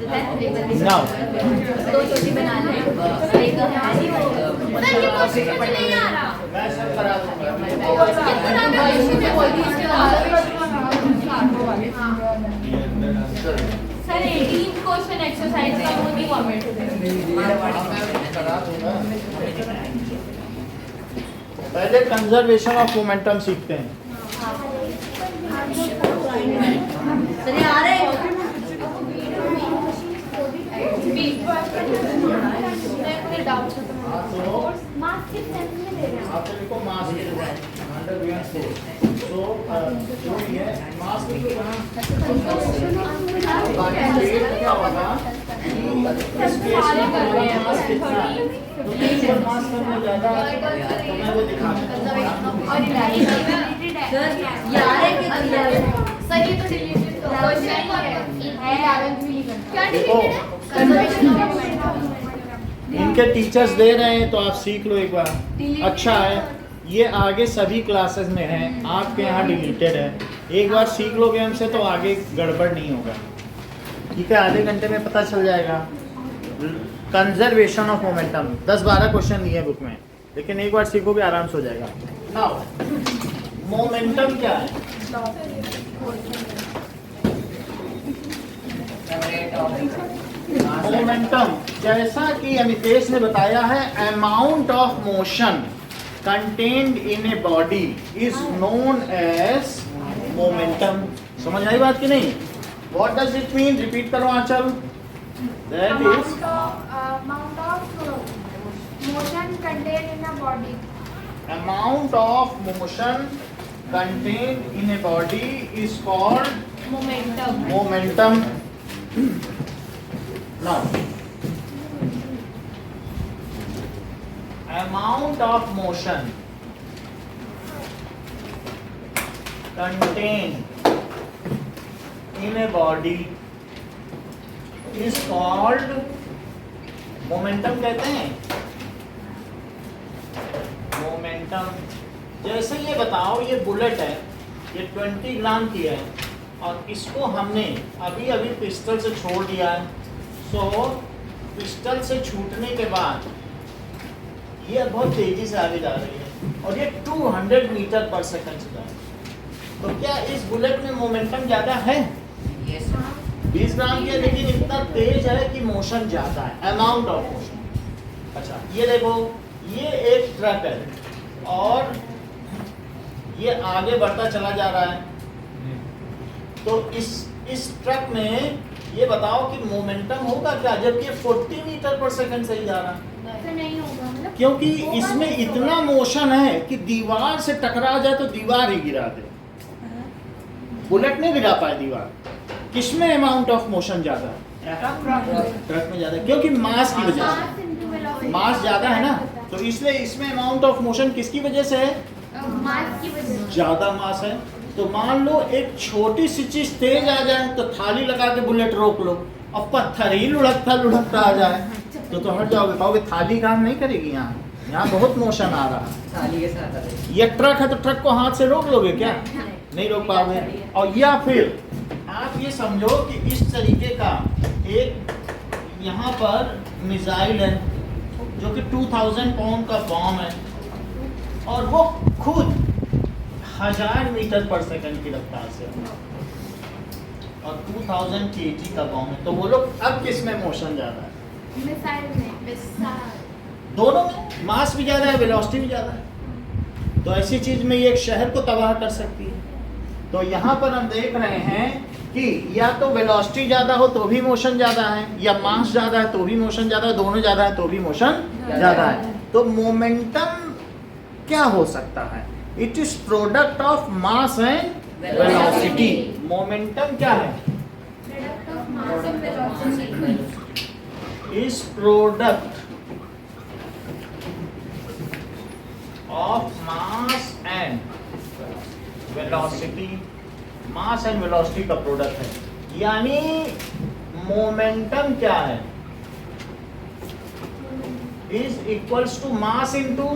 Now दो चोटी बना ले। एक तो है नहीं वो। सर ये क्वेश्चन मुझे नहीं आ रहा। मैं सब करा दूंगा। कितना का इशू में बोल दी इसके बाद। सर 18 क्वेश्चन एक्सरसाइज का वो नहीं फॉर्मेट करा दूंगा। पहले कंजर्वेशन ऑफ मोमेंटम सीखते हैं। सर आ रहे हैं। मुझे डाउट खत्म हो तो मार्क्स किस सेंस में दे रहे हैं आप देखो मास अंडर वीएन सो जो ये मास क्या होगा इसके मास कितना है तो इसका मास कम ज्यादा तो मैं वो दिखाऊंगा। और सर ये आ रहे हैं कि सर ये तो डिलीटेड क्वेश्चन है 11th में लिखा क्या देखो डिलीटेड है इनके टीचर्स दे रहे हैं तो आप सीख लो एक बार। अच्छा है ये आगे सभी क्लासेस में है, आपके यहाँ डिलीटेड है। एक बार सीख लोगे हमसे तो आगे गड़बड़ नहीं होगा। ठीक है आधे घंटे में पता चल जाएगा। कंजर्वेशन ऑफ मोमेंटम 10-12 क्वेश्चन दिए बुक में, लेकिन एक बार सीखोगे आराम से हो जाएगा। नाउ मोमेंटम क्या है? मोमेंटम जैसा कि अमितेश ने बताया है, amount of motion contained in a body is known as momentum. समझ आई बात कि नहीं? What does it mean? Repeat करो Anchal. That is amount of motion contained in a body amount of motion contained in a body is called momentum now amount of motion contained in a body is called momentum कहते हैं। Momentum जैसे ये बताओ ये bullet है, ये 20 ग्राम की है और इसको हमने अभी अभी पिस्टल से छोड़ दिया है। सो पिस्टल से छूटने के बाद ये बहुत तेजी से आगे जा रही है और ये 200 मीटर पर सेकंड से जा रही है। तो क्या इस बुलेट में मोमेंटम ज़्यादा है? 20 ग्राम की है लेकिन इतना तेज है कि मोशन ज्यादा है, अमाउंट ऑफ मोशन। अच्छा ये देखो ये एक ट्रक है और ये आगे बढ़ता चला जा रहा है। तो इस ट्रक में ये बताओ कि मोमेंटम होगा क्या जबकि 40 मीटर पर सेकंड से ही जा रहा है? तो नहीं होगा मतलब क्योंकि इसमें इतना मोशन है कि दीवार से टकरा जाए तो दीवार ही गिरा दे। बुलेट नहीं गिरा पाए दीवार। किसमें अमाउंट ऑफ मोशन ज्यादा है? ट्रक में ज्यादा, क्योंकि मास की वजह से। मास ज्यादा है ना, तो इसलिए इसमें अमाउंट ऑफ मोशन किसकी वजह से है? मास की वजह से ज्यादा मास है। तो मान लो एक छोटी सी चीज तेज आ जाए तो थाली लगा के बुलेट रोक लो और पत्थर ही लुढ़कता आ जाए तो हट जाओगे, कहोगे थाली काम नहीं करेगी। यहाँ बहुत मोशन आ रहा है। ये ट्रक है तो ट्रक को हाथ से रोक लोगे क्या? नहीं रोक पाओगे। और या फिर आप ये समझो कि इस तरीके का एक यहाँ पर मिसाइल है जो कि 2000 पाउंड का बॉम्ब है और वो खुद 1000 मीटर पर सेकंड की रफ्तार से और 2000 kg का बॉम्ब है। तो वो लोग अब किस में मोशन ज़्यादा है? दोनों में मास भी ज़्यादा है, वेलोसिटी भी ज़्यादा है। तो ऐसी चीज़ में ये एक शहर को तबाह कर सकती है। तो यहाँ पर हम देख रहे हैं कि या तो वेलोसिटी ज़्यादा हो तो भी मोशन ज़्यादा है, या मास ज़्यादा है तो भी मोशन ज़्यादा है, दोनों ज़्यादा है तो भी मोशन ज़्यादा है। तो मोमेंटम क्या हो सकता है? It is product of mass and velocity. Momentum क्या है? Is product of mass and velocity. Mass and velocity का प्रोडक्ट है। यानी मोमेंटम क्या है? Is equals to mass into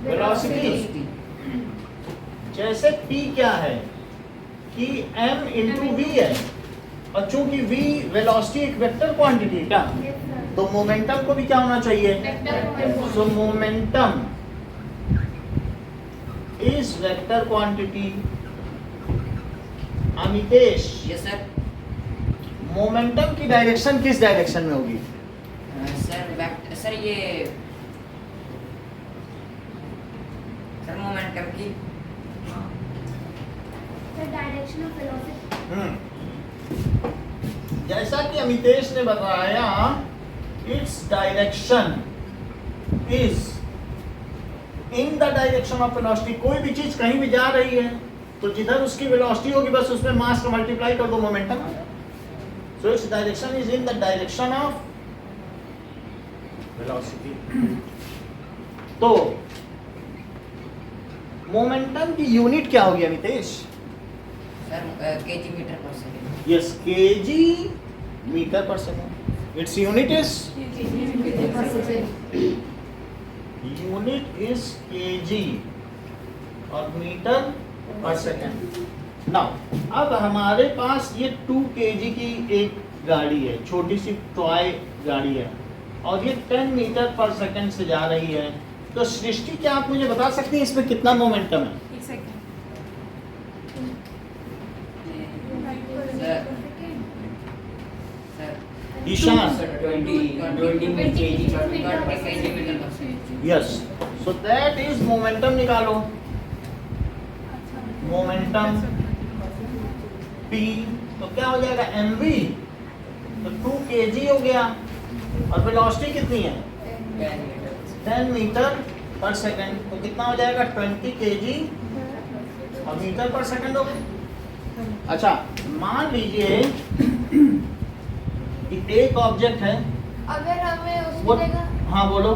velocity. जैसे P क्या है कि m इंटू वी है और चूंकि v वेलोसिटी एक वेक्टर क्वांटिटी है क्या, तो मोमेंटम को भी क्या होना चाहिए, सो momentum is vector quantity. Amitesh, yes sir. Momentum की डायरेक्शन किस डायरेक्शन में होगी, सर ये सर मोमेंटम की डायरेक्शन ऑफ वेलोसिटी। जैसा कि अमितेश ने बताया, its direction is in the direction of velocity. कोई भी चीज कहीं भी जा रही है तो जिधर उसकी वेलोसिटी होगी बस उसमें मास को मल्टीप्लाई कर दो, momentum. So its direction is in the direction of velocity. तो मोमेंटम की यूनिट क्या होगी Amitesh? Sir KG metre per second. Yes, KG metre per second. Its unit is KG और मीटर पर सेकंड। नाउ अब हमारे पास ये 2 केजी की एक गाड़ी है, छोटी सी टॉय गाड़ी है, और ये 10 मीटर पर सेकंड से जा रही है। तो सृष्टि, क्या आप मुझे बता सकती हैं इसमें कितना मोमेंटम है? एक सेकंड। ईशान, 20 केजी पर second. Yes, so that is momentum. निकालो मोमेंटम P, तो क्या हो जाएगा mv, तो 2 kg हो गया, और वेलोसिटी कितनी है 10 मीटर पर सेकंड, तो कितना हो जाएगा 20 kg और मीटर पर सेकंड हो गया। अच्छा, मान लीजिए कि एक ऑब्जेक्ट है, अगर हमें उसकी वो, जगह हाँ बोलो।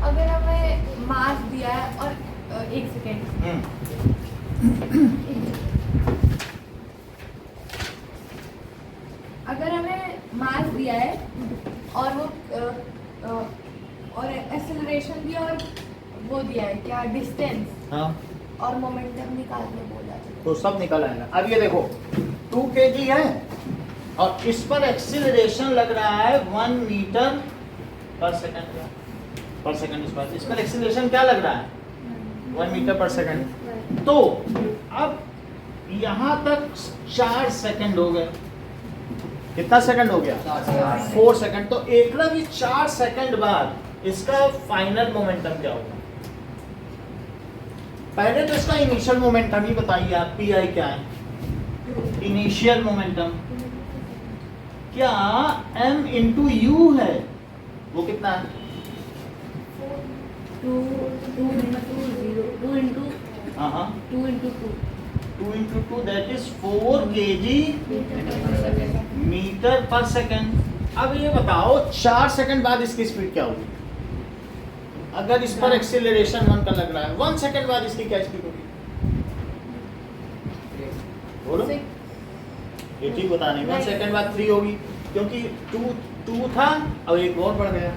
अगर हमें मास दिया है और एक सेकेंड, अगर हमें मास दिया है और वो और एक्सेलरेशन दिया और वो दिया है क्या डिस्टेंस हाँ, और मोमेंटम निकालने बोला तो सब निकल आएगा। अब ये देखो 2 kg है और इस पर एक्सीलरेशन लग रहा है 1 मीटर पर सेकंड इस पर एक्सीलरेशन क्या लग रहा है 1 मीटर पर सेकंड। तो अब यहाँ तक 4 सेकंड हो गए। कितना सेकंड हो गया 4 सेकंड। तो एकदम ही 4 सेकंड बाद इसका फाइनल मोमेंटम क्या होगा? पहले तो इसका इनिशियल मोमेंटम ही बताइए आप, पी आई क्या है इनिशियल मोमेंटम? क्या m इंटू यू है, वो कितना है 2 into हाँ 2 into 2 2 into 2 that is 4 kg meter per second. अब ये बताओ 4 सेकंड बाद इसकी स्पीड क्या होगी? अगर इस पर एक्सीलरेशन 1 का लग रहा है, 1 सेकंड बाद इसकी क्या स्पीड होगी? बोलो, ये ठीक बता नहीं। 1 सेकंड बाद 3 होगी, क्योंकि 2 था और एक और बढ़ गया।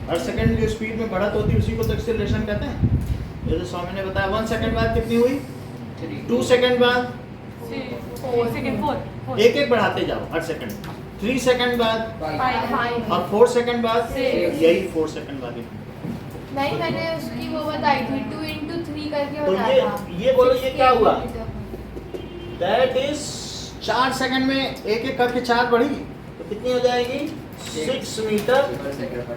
हर सेकंड जो स्पीड में बढ़त होती है उसी को तो एक्सीलरेशन कहते हैं। जैसे स्वामी ने बताया 1 सेकंड बाद कितनी हुई, 2 सेकंड बाद एक बढ़ाते जाओ हर सेकंड, 3 सेकंड बाद और 4 सेकंड बाद, यही 4 सेकंड बाद। नहीं, मैंने उसकी वो बताई थी 2 into 3 करके तो बताया था। ये बोलो ये क्या हुआ? दैट इज 4 सेकंड में एक एक करके 4 बढ़ी, तो कितनी हो जाएगी 6 मीटर।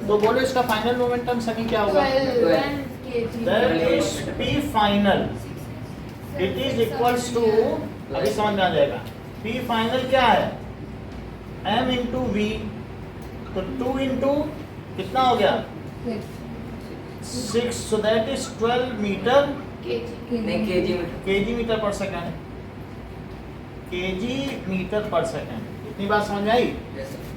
तो बोलो इसका फाइनल मोमेंटम सनी क्या होगा? 12 kg। That is P final, it is equals to, अभी समझ में आ जाएगा। P फाइनल क्या है m इंटू वी, तो 2 इंटू कितना हो गया 6, सो दैट इज 12 मीटर नहीं KG metre per second, KG metre per second. इतनी बात समझ में आई?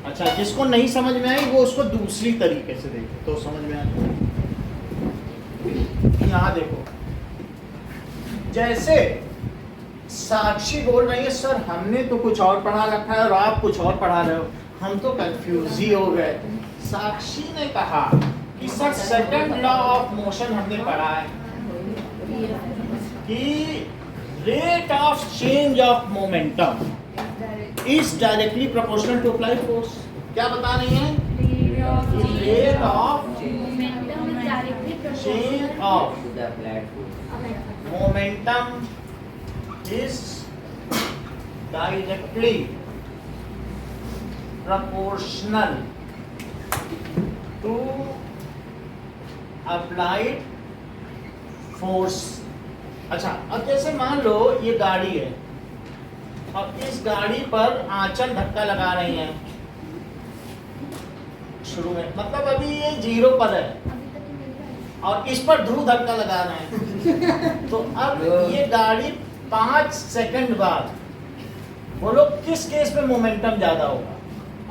अच्छा, जिसको नहीं समझ में आई वो उसको दूसरी तरीके से देखे तो समझ में आ जाए। यहाँ देखो, जैसे साक्षी बोल रही है सर हमने तो कुछ और पढ़ा रखा है और आप कुछ और पढ़ा रहे हो, हम तो कंफ्यूज ही हो गए। साक्षी ने कहा कि sir second law of motion हमने पढ़ा है कि rate of change of momentum is directly proportional to applied force. क्या बता रही हैं? Rate of Momentum is directly change proportional. Of To the applied force. momentum is directly proportional to applied force। अच्छा, अब जैसे मान लो ये गाड़ी है और इस गाड़ी पर आंचल धक्का लगा रही हैं शुरू में, मतलब अभी ये 0 पर है और इस पर ध्रुव धक्का लगा रहे हैं तो अब ये गाड़ी 5 सेकंड बाद, बोलो किस केस में मोमेंटम ज्यादा होगा?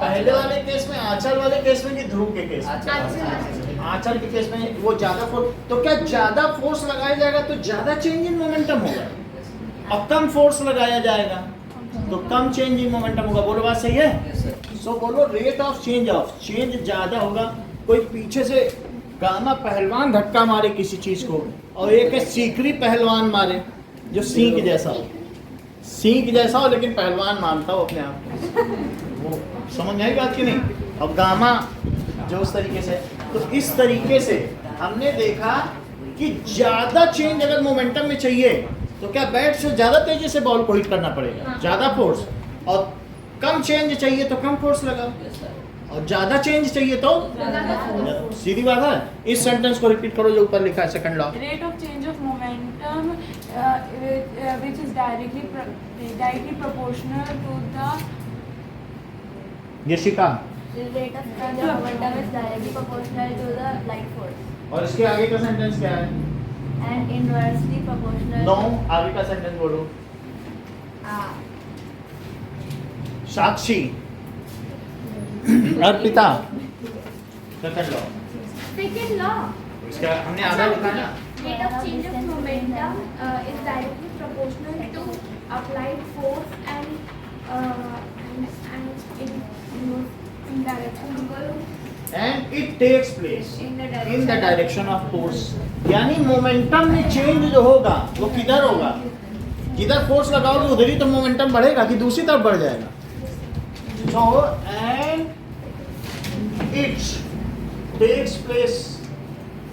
पहले वाले केस में, आंचल वाले केस में, कि ध्रुव के केस में? आंचल के केस में वो ज्यादा फोर्स, तो क्या ज्यादा फोर्स लगाया जाएगा तो ज्यादा चेंज इन मोमेंटम होगा, और कम फोर्स लगाया जाएगा तो कम चेंज इन मोमेंटम होगा। बोलो बात सही है? Yes, sir. सो बोलो रेट ऑफ चेंज ज्यादा होगा। कोई पीछे से गामा पहलवान धक्का मारे किसी चीज को और एक है सीकरी पहलवान मारे जो सींक जैसा हो, लेकिन पहलवान मानता हो अपने आप को। वो समझ आई बात की नहीं? अब गामा जो उस तरीके से, तो इस तरीके से हमने देखा कि ज्यादा चेंज अगर मोमेंटम में चाहिए तो क्या बैट से ज्यादा तेजी से बॉल को हिट करना पड़ेगा, ज्यादा फोर्स, और कम चेंज चाहिए तो कम फोर्स लगाओ, Yes, sir. और ज्यादा चेंज चाहिए तो सीधी बात है। इस सेंटेंस को रिपीट करो जो ऊपर लिखा है, second law. Rate of change of momentum, which is directly proportional to the Yashika, The rate of change of momentum is directly proportional to the applied force और इसके आगे का सेंटेंस क्या है? and inversely proportional. नो, आगे का sentence बोलो। Sakshi, Arpita, second law. Second law. इसका हमने आधा लिखा है ना? Rate of change of momentum is directly proportional to applied force and in direction and it takes place in the in the direction of force. यानी मोमेंटम में change जो होगा वो किधर होगा? जिधर फोर्स लगाओगे उधर ही तो मोमेंटम बढ़ेगा कि दूसरी तरफ बढ़ जाएगा? So and it takes place,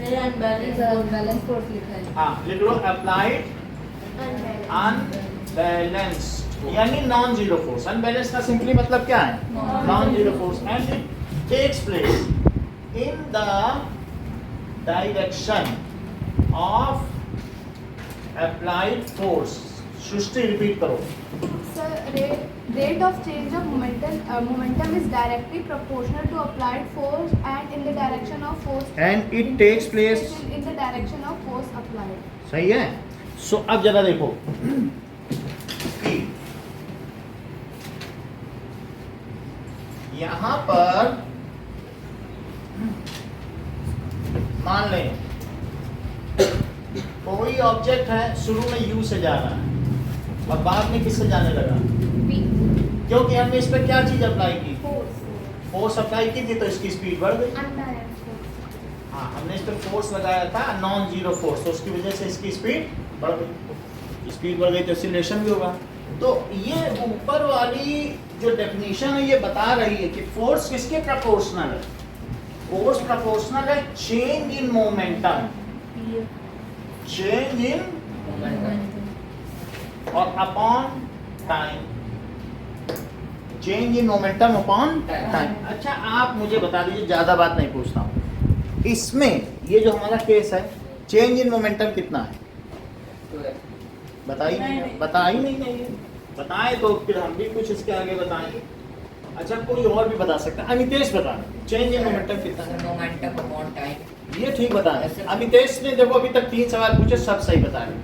Unbalanced force लिखा है. हाँ लिख लो, अप्लाइड अनबैलेंस्ड यानी नॉन जीरो फोर्स। अनबैलेंस का सिंपली मतलब क्या है? Non zero force. And it takes place in the direction of applied force. Srishti repeat करो। Sir, rate of change of momentum is directly proportional to applied force and in the direction of force. And it takes place, in the direction of force applied. सही है। सो अब जरा देखो, यहां पर मान लें कोई ऑब्जेक्ट है, शुरू में यू से जा रहा है और बाद में किससे जाने लगा? क्योंकि हमने इस पर क्या चीज अप्लाई की? फोर्स अप्लाई की थी तो इसकी स्पीड बढ़ गई। हाँ, हमने इस पर फोर्स लगाया था नॉन जीरो फोर्स, तो उसकी वजह से इसकी स्पीड बढ़ गई। स्पीड बढ़ गई तो एक्सीलरेशन भी होगा। तो ये ऊपर वाली जो डेफिनेशन है ये बता रही है कि फोर्स किसके प्रोपोर्शनल है? फोर्स प्रोपोर्शनल है change in momentum, change in और upon time, change in momentum upon time. अच्छा आप मुझे बता दीजिए, ज्यादा बात नहीं पूछता हूँ, इसमें ये जो हमारा केस है चेंज इन मोमेंटम कितना है? बताइए। बता ही नहीं है, बताएं तो फिर हम भी कुछ इसके आगे बताएं। अच्छा कोई और भी बता सकता है? अमितेश बता, चेंज इन मोमेंटम कितना है? Momentum upon time. ये ठीक बता रहे। अमितेश ने देखो अभी तक 3 सवाल पूछे, सब सही बता रहे।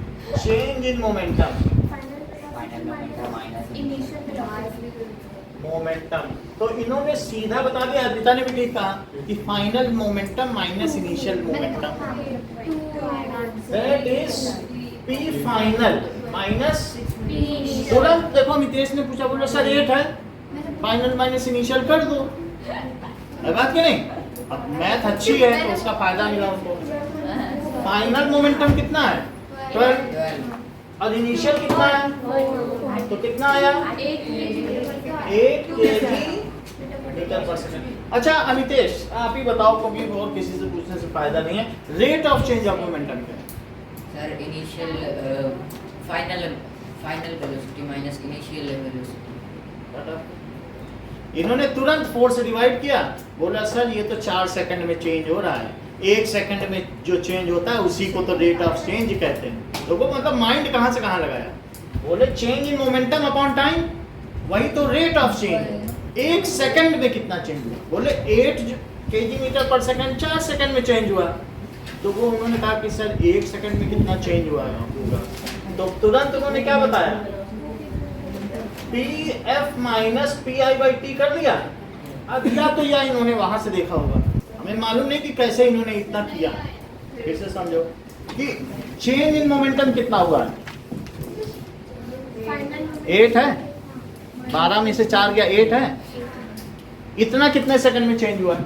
Change in momentum, Final momentum minus Initial velocity. Momentum तो इन्होंने सीधा बता दिया। अर्पिता ने भी ठीक कहा कि final momentum minus initial momentum, that is P final minus. बोला देखो अमितेश ने पूछा, बोला सर 8 है, फाइनल माइनस इनिशियल कर दो। है बात कि नहीं? अब मैथ अच्छी है तो उसका फायदा मिला उनको। फाइनल मोमेंटम कितना है? 12 और इनिशियल कितना है? तो कितना आया? 8 8 kg मीटर पर सेकंड। अच्छा अमितेश आप ही बताओ, क्योंकि और किसी से पूछने से फायदा नहीं है, rate of change of momentum क्या है? Sir initial final velocity minus initial velocity. इन्होंने तुरंत 4 से डिवाइड किया, बोला सर ये तो 4 सेकंड में चेंज हो रहा है, 1 सेकंड में जो चेंज होता है उसी को तो रेट ऑफ चेंज कहते हैं। लोगों को मतलब माइंड कहाँ से कहाँ लगाया, बोले change in momentum upon time, वही तो रेट ऑफ चेंज है। 1 सेकंड में कितना चेंज हुआ, बोले 8 kg meter per second 4 second में चेंज हुआ। तो वो उन्होंने कहा कि सर 1 सेकंड में कितना चेंज हुआ होगा, तो तुरंत उन्होंने क्या बताया, PF माइनस PI/T कर लिया। अब या तो या इन्होंने वहां से देखा होगा, हमें मालूम नहीं कि कैसे इन्होंने इतना किया। फिर से समझो कि चेंज इन मोमेंटम कितना हुआ है, 8 है, 12 में से 4 गया 8 है, इतना कितने सेकंड में चेंज हुआ है,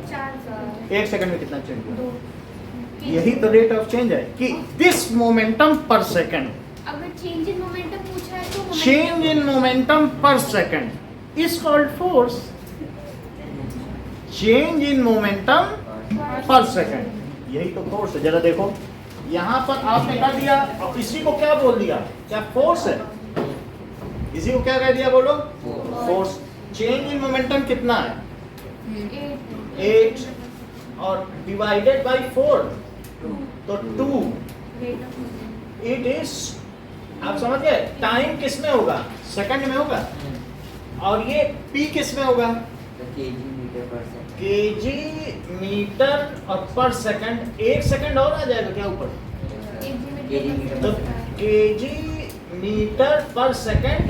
1 सेकंड में कितना चेंज हुआ, यही तो रेट ऑफ चेंज है कि दिस मोमेंटम पर सेकंड। अगर चेंज इन मोमेंटम पूछा है तो चेंज इन मोमेंटम पर second is called force. Change in momentum पर सेकंड, यही तो फोर्स है। जरा देखो यहाँ पर आपने कह दिया और इसी को क्या बोल दिया, क्या फोर्स है, इसी को क्या कह दिया बोलो, फोर्स। चेंज इन मोमेंटम कितना है, 8 और डिवाइडेड बाय 4 तो 2। इट इज, आप समझ गए, टाइम किस में होगा, सेकंड में होगा, और ये P किस में होगा, kg मीटर और पर सेकंड। 1 सेकंड और आ जाएगा क्या ऊपर, तो kg मीटर पर सेकंड।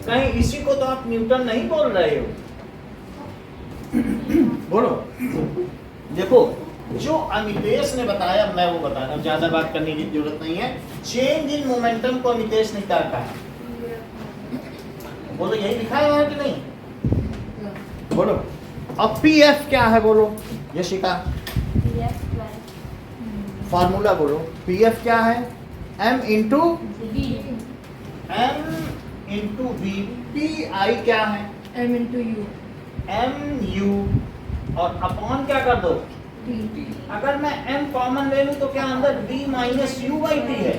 कहीं इसी को तो आप न्यूटन नहीं बोल रहे हो, बोलो। देखो जो अमितेश ने बताया मैं वो बता रहा हूँ, ज्यादा बात करने की जरूरत नहीं है। चेंज इन मोमेंटम को अमितेश ने क्या कहा, बोलो यही लिखा है कि नहीं, बोलो। अब PF क्या है बोलो यशिका, फार्मूला बोलो। PF क्या है, M इंटू V। PI क्या है, MU और अपॉन क्या कर दो, अगर मैं M कॉमन ले लूं तो क्या अंदर V माइनस U/T है।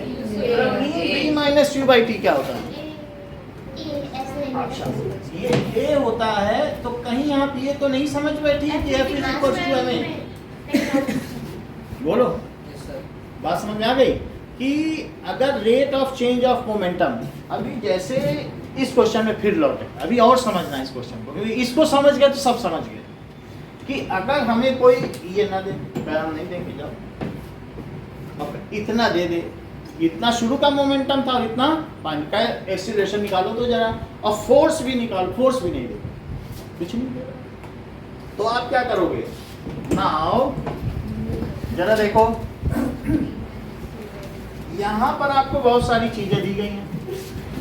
V माइनस U/T क्या होता है, अच्छा ये A होता है, तो कहीं आप ये तो नहीं समझ बैठी कि F is equal to M। बोलो बात समझ में आ गई कि अगर rate of change of momentum, अभी जैसे इस क्वेश्चन में फिर लौटे, अभी और समझना है इस क्वेश्चन को, क्योंकि इसको समझ गए तो सब समझ गए कि अगर हमें कोई ये ना दे, पैराम नहीं देंगे जाओ, इतना दे दे, इतना शुरू का मोमेंटम था और इतना पानी का एक्सीलरेशन निकालो तो जरा, और फोर्स भी निकालो, फोर्स भी नहीं दे, कुछ नहीं दे, तो आप क्या करोगे ना, आओ जरा देखो यहाँ पर आपको बहुत सारी चीजें दी गई हैं।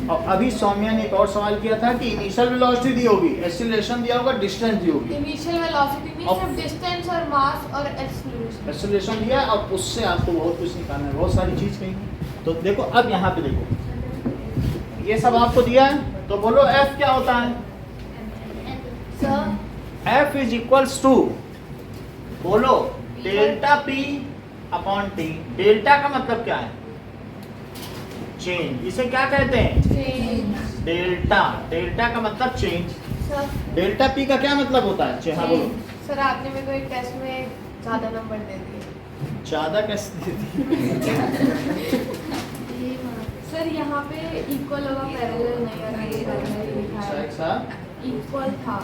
और अभी सौम्या ने एक और सवाल किया था कि इनिशियल वेलोसिटी दी होगी, एक्सीलरेशन दिया होगा, डिस्टेंस दी होगी। इनिशियल वेलोसिटी में सिर्फ डिस्टेंस और मास और एक्सीलरेशन दिया और उससे आपको बहुत कुछ निकालना है, बहुत सारी चीज कही। तो देखो अब यहाँ पे देखो, ये सब आपको दिया है, तो बोलो F क्या होता है, F इज इक्वल्स टू, बोलो delta P upon T। Delta का मतलब क्या है, चेंज, इसे क्या कहते हैं, डेल्टा। डेल्टा का मतलब चेंज। डेल्टा P का क्या मतलब होता है, हाँ बोलो। सर आपने मेरे को एक टेस्ट में ज्यादा नंबर दे दिए। ज्यादा कैसे दे दिए? सर यहाँ पे इक्वल होगा, पैरेलल नहीं है, लिखा है इक्वल था,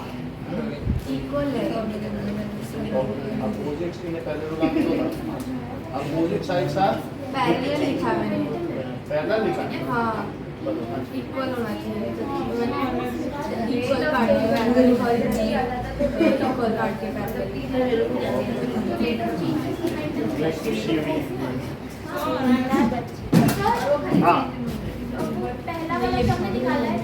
इक्वल है। अपोजिट में पैरेलल होगा, अपोजिट साइड साथ पैरेलल लिखा है मैंने, पैरेलल लिखा है, हाँ इक्वल होना चाहिए। इक्वल काट के पैरेलल लिखा है, इक्वल काट के पैरेलल। हाँ पहला वाला जो हमने निकाला है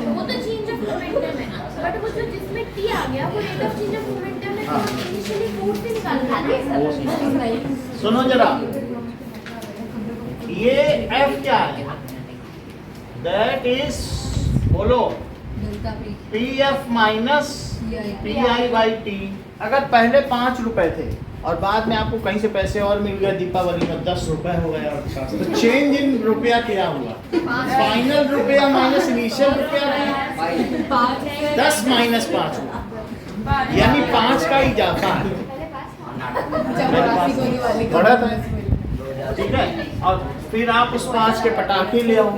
वो तो चेंज ऑफ मोमेंटम है, बट वो जो जिसमें T आ गया वो rate of change of momentum है, इनिशियली फोर्स से निकालना है। सुनो जरा, ये F क्या है, दैट इज, बोलो P F minus P I by T. अगर पहले 5 रुपए थे और बाद में आपको कहीं से पैसे और मिल गए, दीपावली में 10 रुपए हो गए, और तो चेंज इन रुपया क्या हुआ? फाइनल रुपया माइनस इनिशियल रुपया, 10 माइनस 5 यानी 5 का इजाफा है। बढ़त है, ठीक है। और फिर आप उस 5 के पटाखे ले आओ।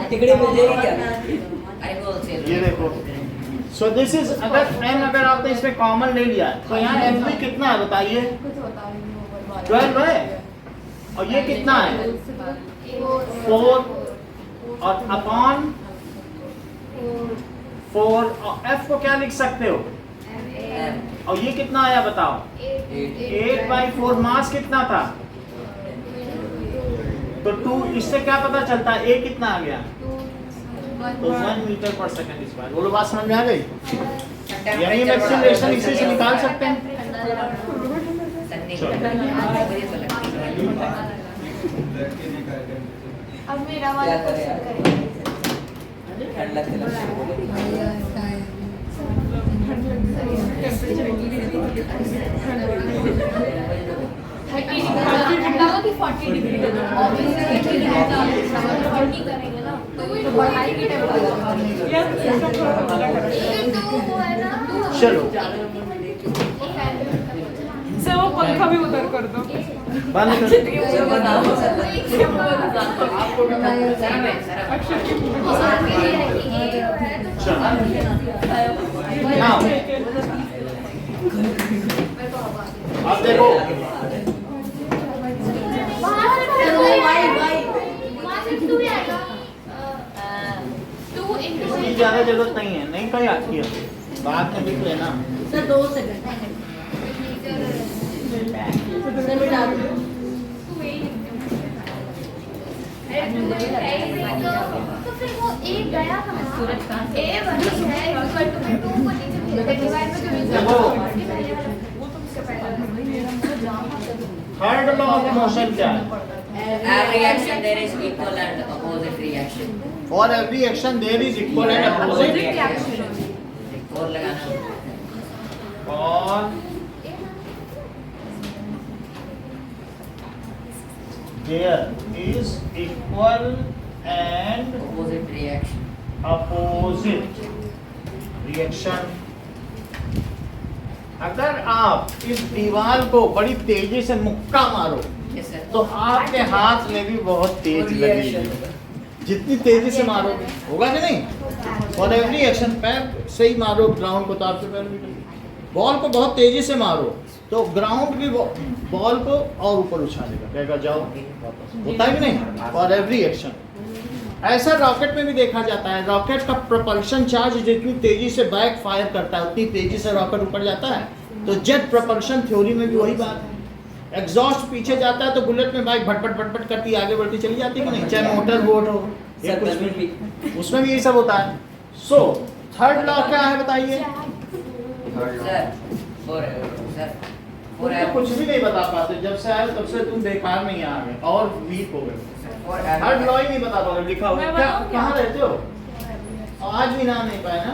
तिकड़े मिल जाएगी क्या? अरे होलसेल। ये देखो, सो दिस इज, अगर आपने इसमें कॉमन ले लिया तो यहाँ एम भी कितना है बताइए? 12 है, और ये कितना है? 4, और अपॉन 4, और एफ को क्या लिख सकते हो? और ये कितना आया बताओ? 8/4। मास कितना था? तो 2, इससे क्या पता चलता है ए कितना आ गया? तो 1 मीटर पर सेकंड इस बार। बोलो, बात समझ में आ गई? यानी हम एक्सीलरेशन इसी से निकाल सकते हैं। अब मेरा वाला क्वेश्चन करेंगे। ठंडा हो कि 40 डिग्री करेंगे ना तो बढ़ाई की चलो सर वो पंखा भी उधर कर दो। बंद कर। Now, अब देखो, इसकी ज्यादा जरूरत नहीं है, नहीं कहीं आती है, बाद में लिख लेना। सर 2 सेकंड तो फिर वो एक गया कहाँ? ए वही है, इक्वल टू में 2 को नीचे भेज थर्ड लॉ ऑफ मोशन क्या है? Every action there is equal and opposite reaction. For every action there is equal and opposite reaction. और लगाना। और there is equal and Opposite reaction. opposite reaction। अगर आप इस दीवार को बड़ी तेजी से मुक्का मारो Yes sir. तो आपके हाथ में भी बहुत तेज लगेगी, जितनी तेजी से मारोगे, होगा कि नहीं? फॉर एवरी एक्शन, पैर से ही मारो ग्राउंड को तो आपके पैर भी लगेगा। बॉल को बहुत तेजी से मारो तो ग्राउंड भी बॉल को और ऊपर उछालेगा, कहेगा जाओ वापस, होता है कि नहीं? For every action. ऐसा रॉकेट में भी देखा जाता है, रॉकेट का प्रोपल्शन चार्ज जितनी तेजी से बैक फायर करता है उतनी तेजी से रॉकेट ऊपर जाता है। तो जेट प्रोपल्शन थ्योरी में भी वही बात है। एग्जॉस्ट पीछे जाता है तो बुलेट में बाइक भटपट भटपट करती आगे बढ़ती चली जाती है कि नहीं, चाहे मोटर बोट हो या कुछ भी, उसमें भी यही सब होता है। सो थर्ड लॉ क्या है बताइए? Sir. तुम तो कुछ भी नहीं बता पाते, जब से आए तब से तुम बेकार में यहाँ आ गए और वीक हो गए। थर्ड लॉ ही नहीं बता पाओगे, लिखा हुआ क्या? कहाँ रहते हो? आज भी नाम नहीं पाए ना?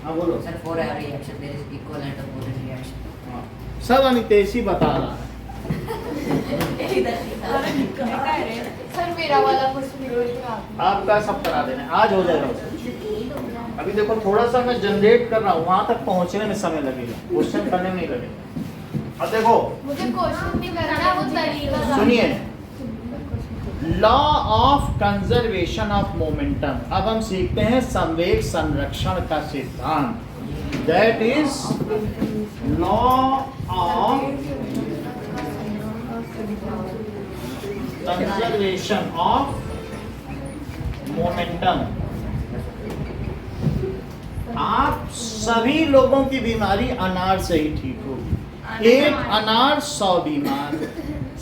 हाँ बोलो। Sir, for every action there is equal and opposite reaction. हाँ, सब अनितेशी बता रहा है। सर मेरा वाला क्वेश्चन आपका सब करा देना, आज हो जाएगा। अभी देखो थोड़ा सा मैं जनरेट कर रहा हूँ, वहां तक पहुंचने में समय लगेगा, क्वेश्चन करने में नहीं लगेगा। अब देखो मुझे क्वेश्चन नहीं करना, वो तरीका सुनिए, law of conservation of momentum. अब हम सीखते हैं संवेग संरक्षण का सिद्धांत, that is law of conservation of momentum. आप सभी लोगों की बीमारी अनार से ही ठीक होगी। एक अनार 100 बीमार।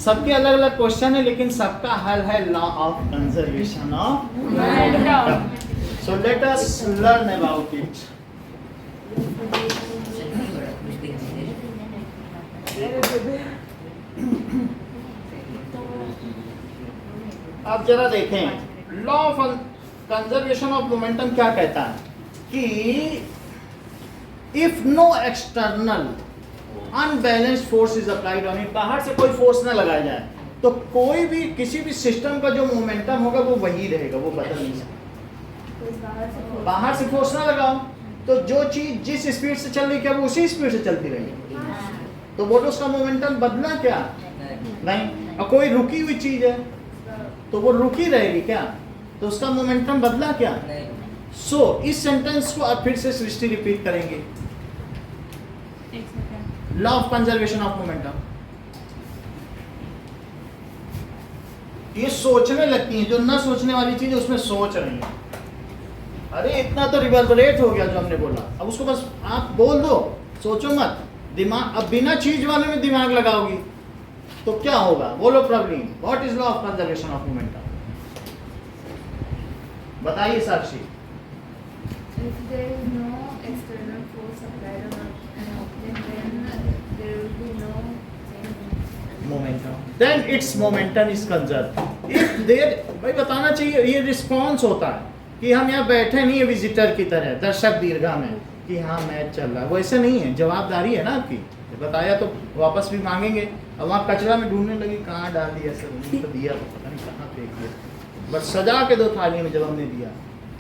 सबके अलग अलग क्वेश्चन है लेकिन सबका हल है law of conservation of momentum. So let us learn about it. अब जरा देखें law of conservation of momentum क्या कहता है कि if no external unbalanced force is applied on it, बाहर से कोई फोर्स ना लगाया जाए तो कोई भी किसी भी सिस्टम का जो मोमेंटम होगा वो वही रहेगा, वो बदल नहीं सकता। बाहर से फोर्स ना लगाओ तो जो चीज जिस स्पीड से चल रही है वो उसी स्पीड से चलती रहेगी, तो बोलो उसका मोमेंटम बदला क्या? नहीं। और कोई रुकी हुई चीज है तो वो रुकी रहेगी क्या? तो उसका मोमेंटम बदला क्या? सो इस सेंटेंस को आप फिर से सृष्टि रिपीट करेंगे। Law of conservation of momentum. ये सोचने लगती है, जो ना सोचने वाली चीज है उसमें सोच रही है। अरे इतना तो रिवर्बरेट हो गया जो हमने बोला, अब उसको बस आप बोल दो, सोचो मत। दिमाग अब बिना चीज वाले में दिमाग लगाओगी तो क्या होगा? बोलो problem. What is law of conservation of momentum? बताइए साक्षी। If there is no external force applied on an object, then there will be no change. Momentum, then its momentum is conserve. If there, भाई बताना चाहिए, ये response होता है कि हम यहाँ बैठे नहीं है विजिटर की तरह दर्शक दीर्घा में कि हाँ मैच चल रहा है, वैसे नहीं है। जवाबदारी है ना आपकी, बताया तो वापस भी मांगेंगे। अब वहाँ कचरा में ढूंढने लगी, कहाँ डाल दिया सर, तो दिया तो पता नहीं कहाँ फेंक दिया, बस सजा के दो थाली में जब हमने दिया।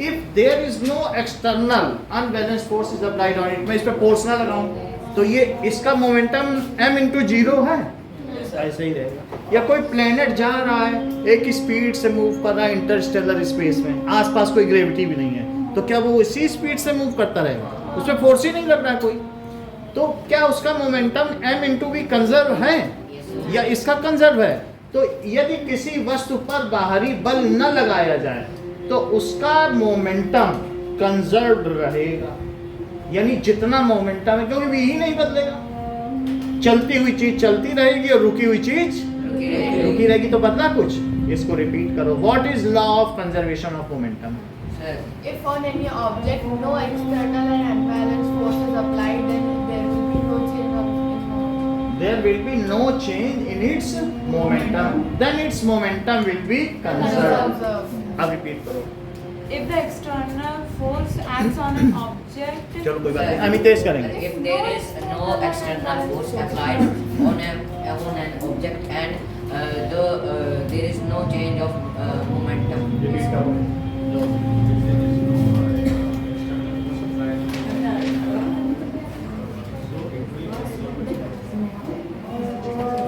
If there is no external unbalance force is applied on it, मैं इस पे फोर्स ना लगाऊं तो ये इसका मोमेंटम m/0 है, ऐसे ही रहेगा। या कोई प्लेनेट जा रहा है, एक स्पीड से मूव कर रहा है इंटरस्टेलर स्पेस में, आसपास कोई ग्रेविटी भी नहीं है, तो क्या वो उसी स्पीड से मूव करता रहेगा? उसमें फोर्स ही नहीं लग रहा है कोई, तो क्या उसका मोमेंटम m/v कंजर्व है या इसका कंजर्व है? तो यदि किसी वस्तु पर बाहरी बल न लगाया जाए तो उसका मोमेंटम कंजर्व रहेगा, यानी जितना मोमेंटम है, क्योंकि v ही नहीं बदलेगा। चलती हुई चीज चलती रहेगी और रुकी हुई चीज रुकी रहेगी, तो बदला कुछ? इसको रिपीट करो। What is law of conservation of momentum? If on any object no external and unbalanced force is applied, then there will be no change of its momentum. There will be no change in its momentum. Then its momentum will be conserved. अब repeat करो। If the external force acts on an object, चलो कोई बात नहीं, अमितेश करेंगे। If there is no external force applied on an object and there is no change of momentum. Repeat करो।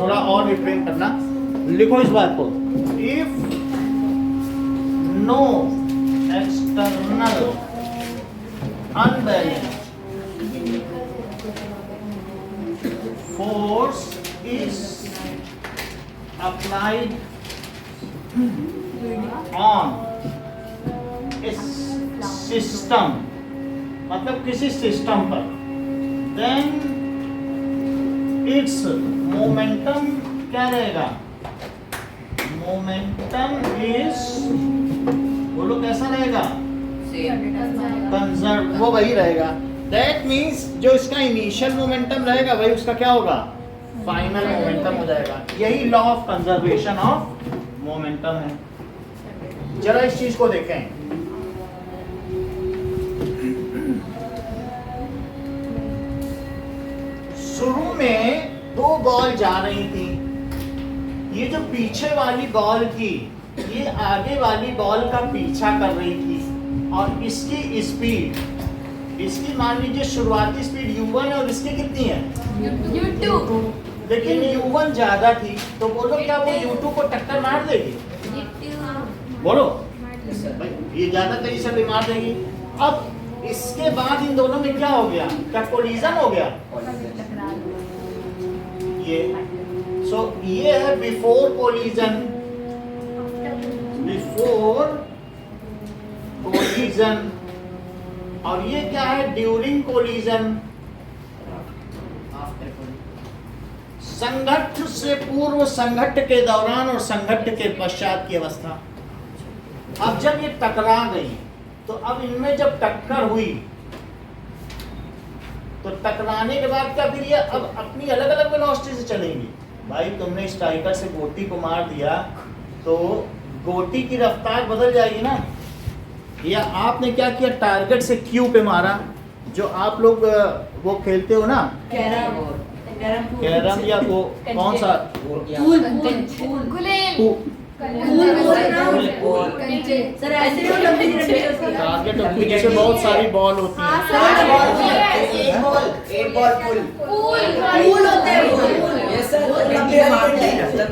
थोड़ा और रिफ्रेन करना, लिखो इस बात को। If no external unbalanced force is applied on a system, मतलब किसी सिस्टम पर, then its momentum क्या रहेगा? momentum is, बोलो कैसा रहेगा? कंजर्व, वो वही रहेगा। दैट मीन्स जो इसका इनिशियल मोमेंटम रहेगा वही उसका क्या होगा? फाइनल मोमेंटम हो जाएगा। यही law of conservation of momentum है। जरा इस चीज को देखें। शुरू में दो बॉल जा रही थी, ये जो पीछे वाली बॉल थी ये आगे वाली बॉल का पीछा कर रही थी, और इसकी स्पीड, इसकी मान लीजिए शुरुआती स्पीड u1 है और इसकी कितनी है? U2। लेकिन u1 ज्यादा थी, तो बोलो क्या वो u2 को टक्कर मार देगी? बोलो भाई, ये ज्यादा तेजी से मार देगी। अब इसके बाद इन दोनों में क्या हो गया? क्या कोलिजन हो गया? ये ये है बिफोर कोलिजन, और ये क्या है? During collision. संघट्ट से पूर्व, संघट्ट के दौरान और संघट्ट के पश्चात की अवस्था। अब जब ये टकरा गई तो अब इनमें जब टक्कर हुई तो टकराने के बाद क्या फिर ये अब अपनी अलग अलग वेलोसिटी से चलेंगी। भाई तुमने स्ट्राइकर से गोटी को मार दिया तो गोटी की रफ्तार बदल जाएगी ना। या आपने क्या किया, टारगेट से क्यू पे मारा, जो आप लोग वो खेलते हो ना कैरम, या वो कौन सा सर ऐसे ही लंबी लंबी होती है। टारगेट होती है जिसमें बहुत सारी बॉल होती हैं।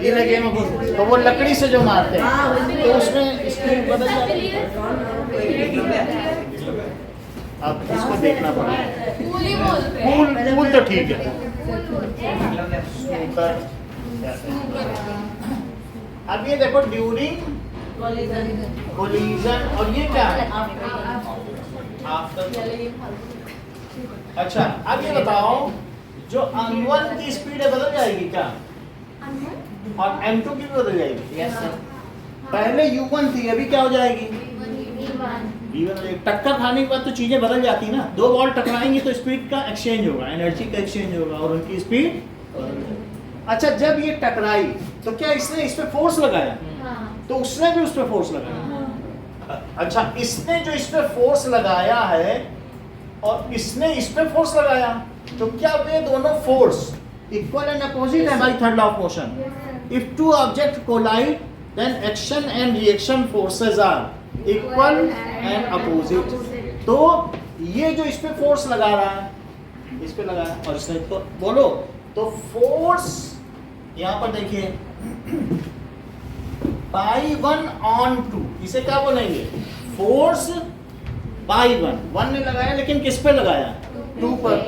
ये लगे में तो वो लकड़ी से जो मारते हैं तो उसमें स्पीड बदल जाती है। अब इसको देखना पड़ेगा। पूल तो ठीक है। अब ये देखो ड्यूरिंग कोलिजन, और ये क्या है? आफ्टर। अच्छा अब ये बताओ, जो M1 की स्पीड है बदल जाएगी क्या? और M2 की भी बदल जाएगी? Yes, sir. पहले U1 थी, अभी क्या हो जाएगी? V1। टक्कर खाने के बाद तो चीजें बदल जाती ना। दो बॉल टकराएंगी तो स्पीड का एक्सचेंज होगा, एनर्जी का एक्सचेंज होगा और उनकी स्पीड। अच्छा जब ये टकराई तो क्या इसने इस पे फोर्स लगाया? तो उसने भी उस पे फोर्स लगाया। अच्छा इसने जो इस पे फोर्स लगाया है और इसने इस पे फोर्स लगाया, तो क्या वे दोनों फोर्स इक्वल एंड अपोजिट है by third law of motion? If two object collide then action and reaction forces are equal and opposite. तो ये जो इस पे फोर्स लगा रहा है, इस पे लगाया, और इसने तो बोलो तो फोर्स यहां पर देखिए बाई 1/2, इसे क्या बोलेंगे? फोर्स बाई 1 ने लगाया, लेकिन किस पे लगाया? 2 पर।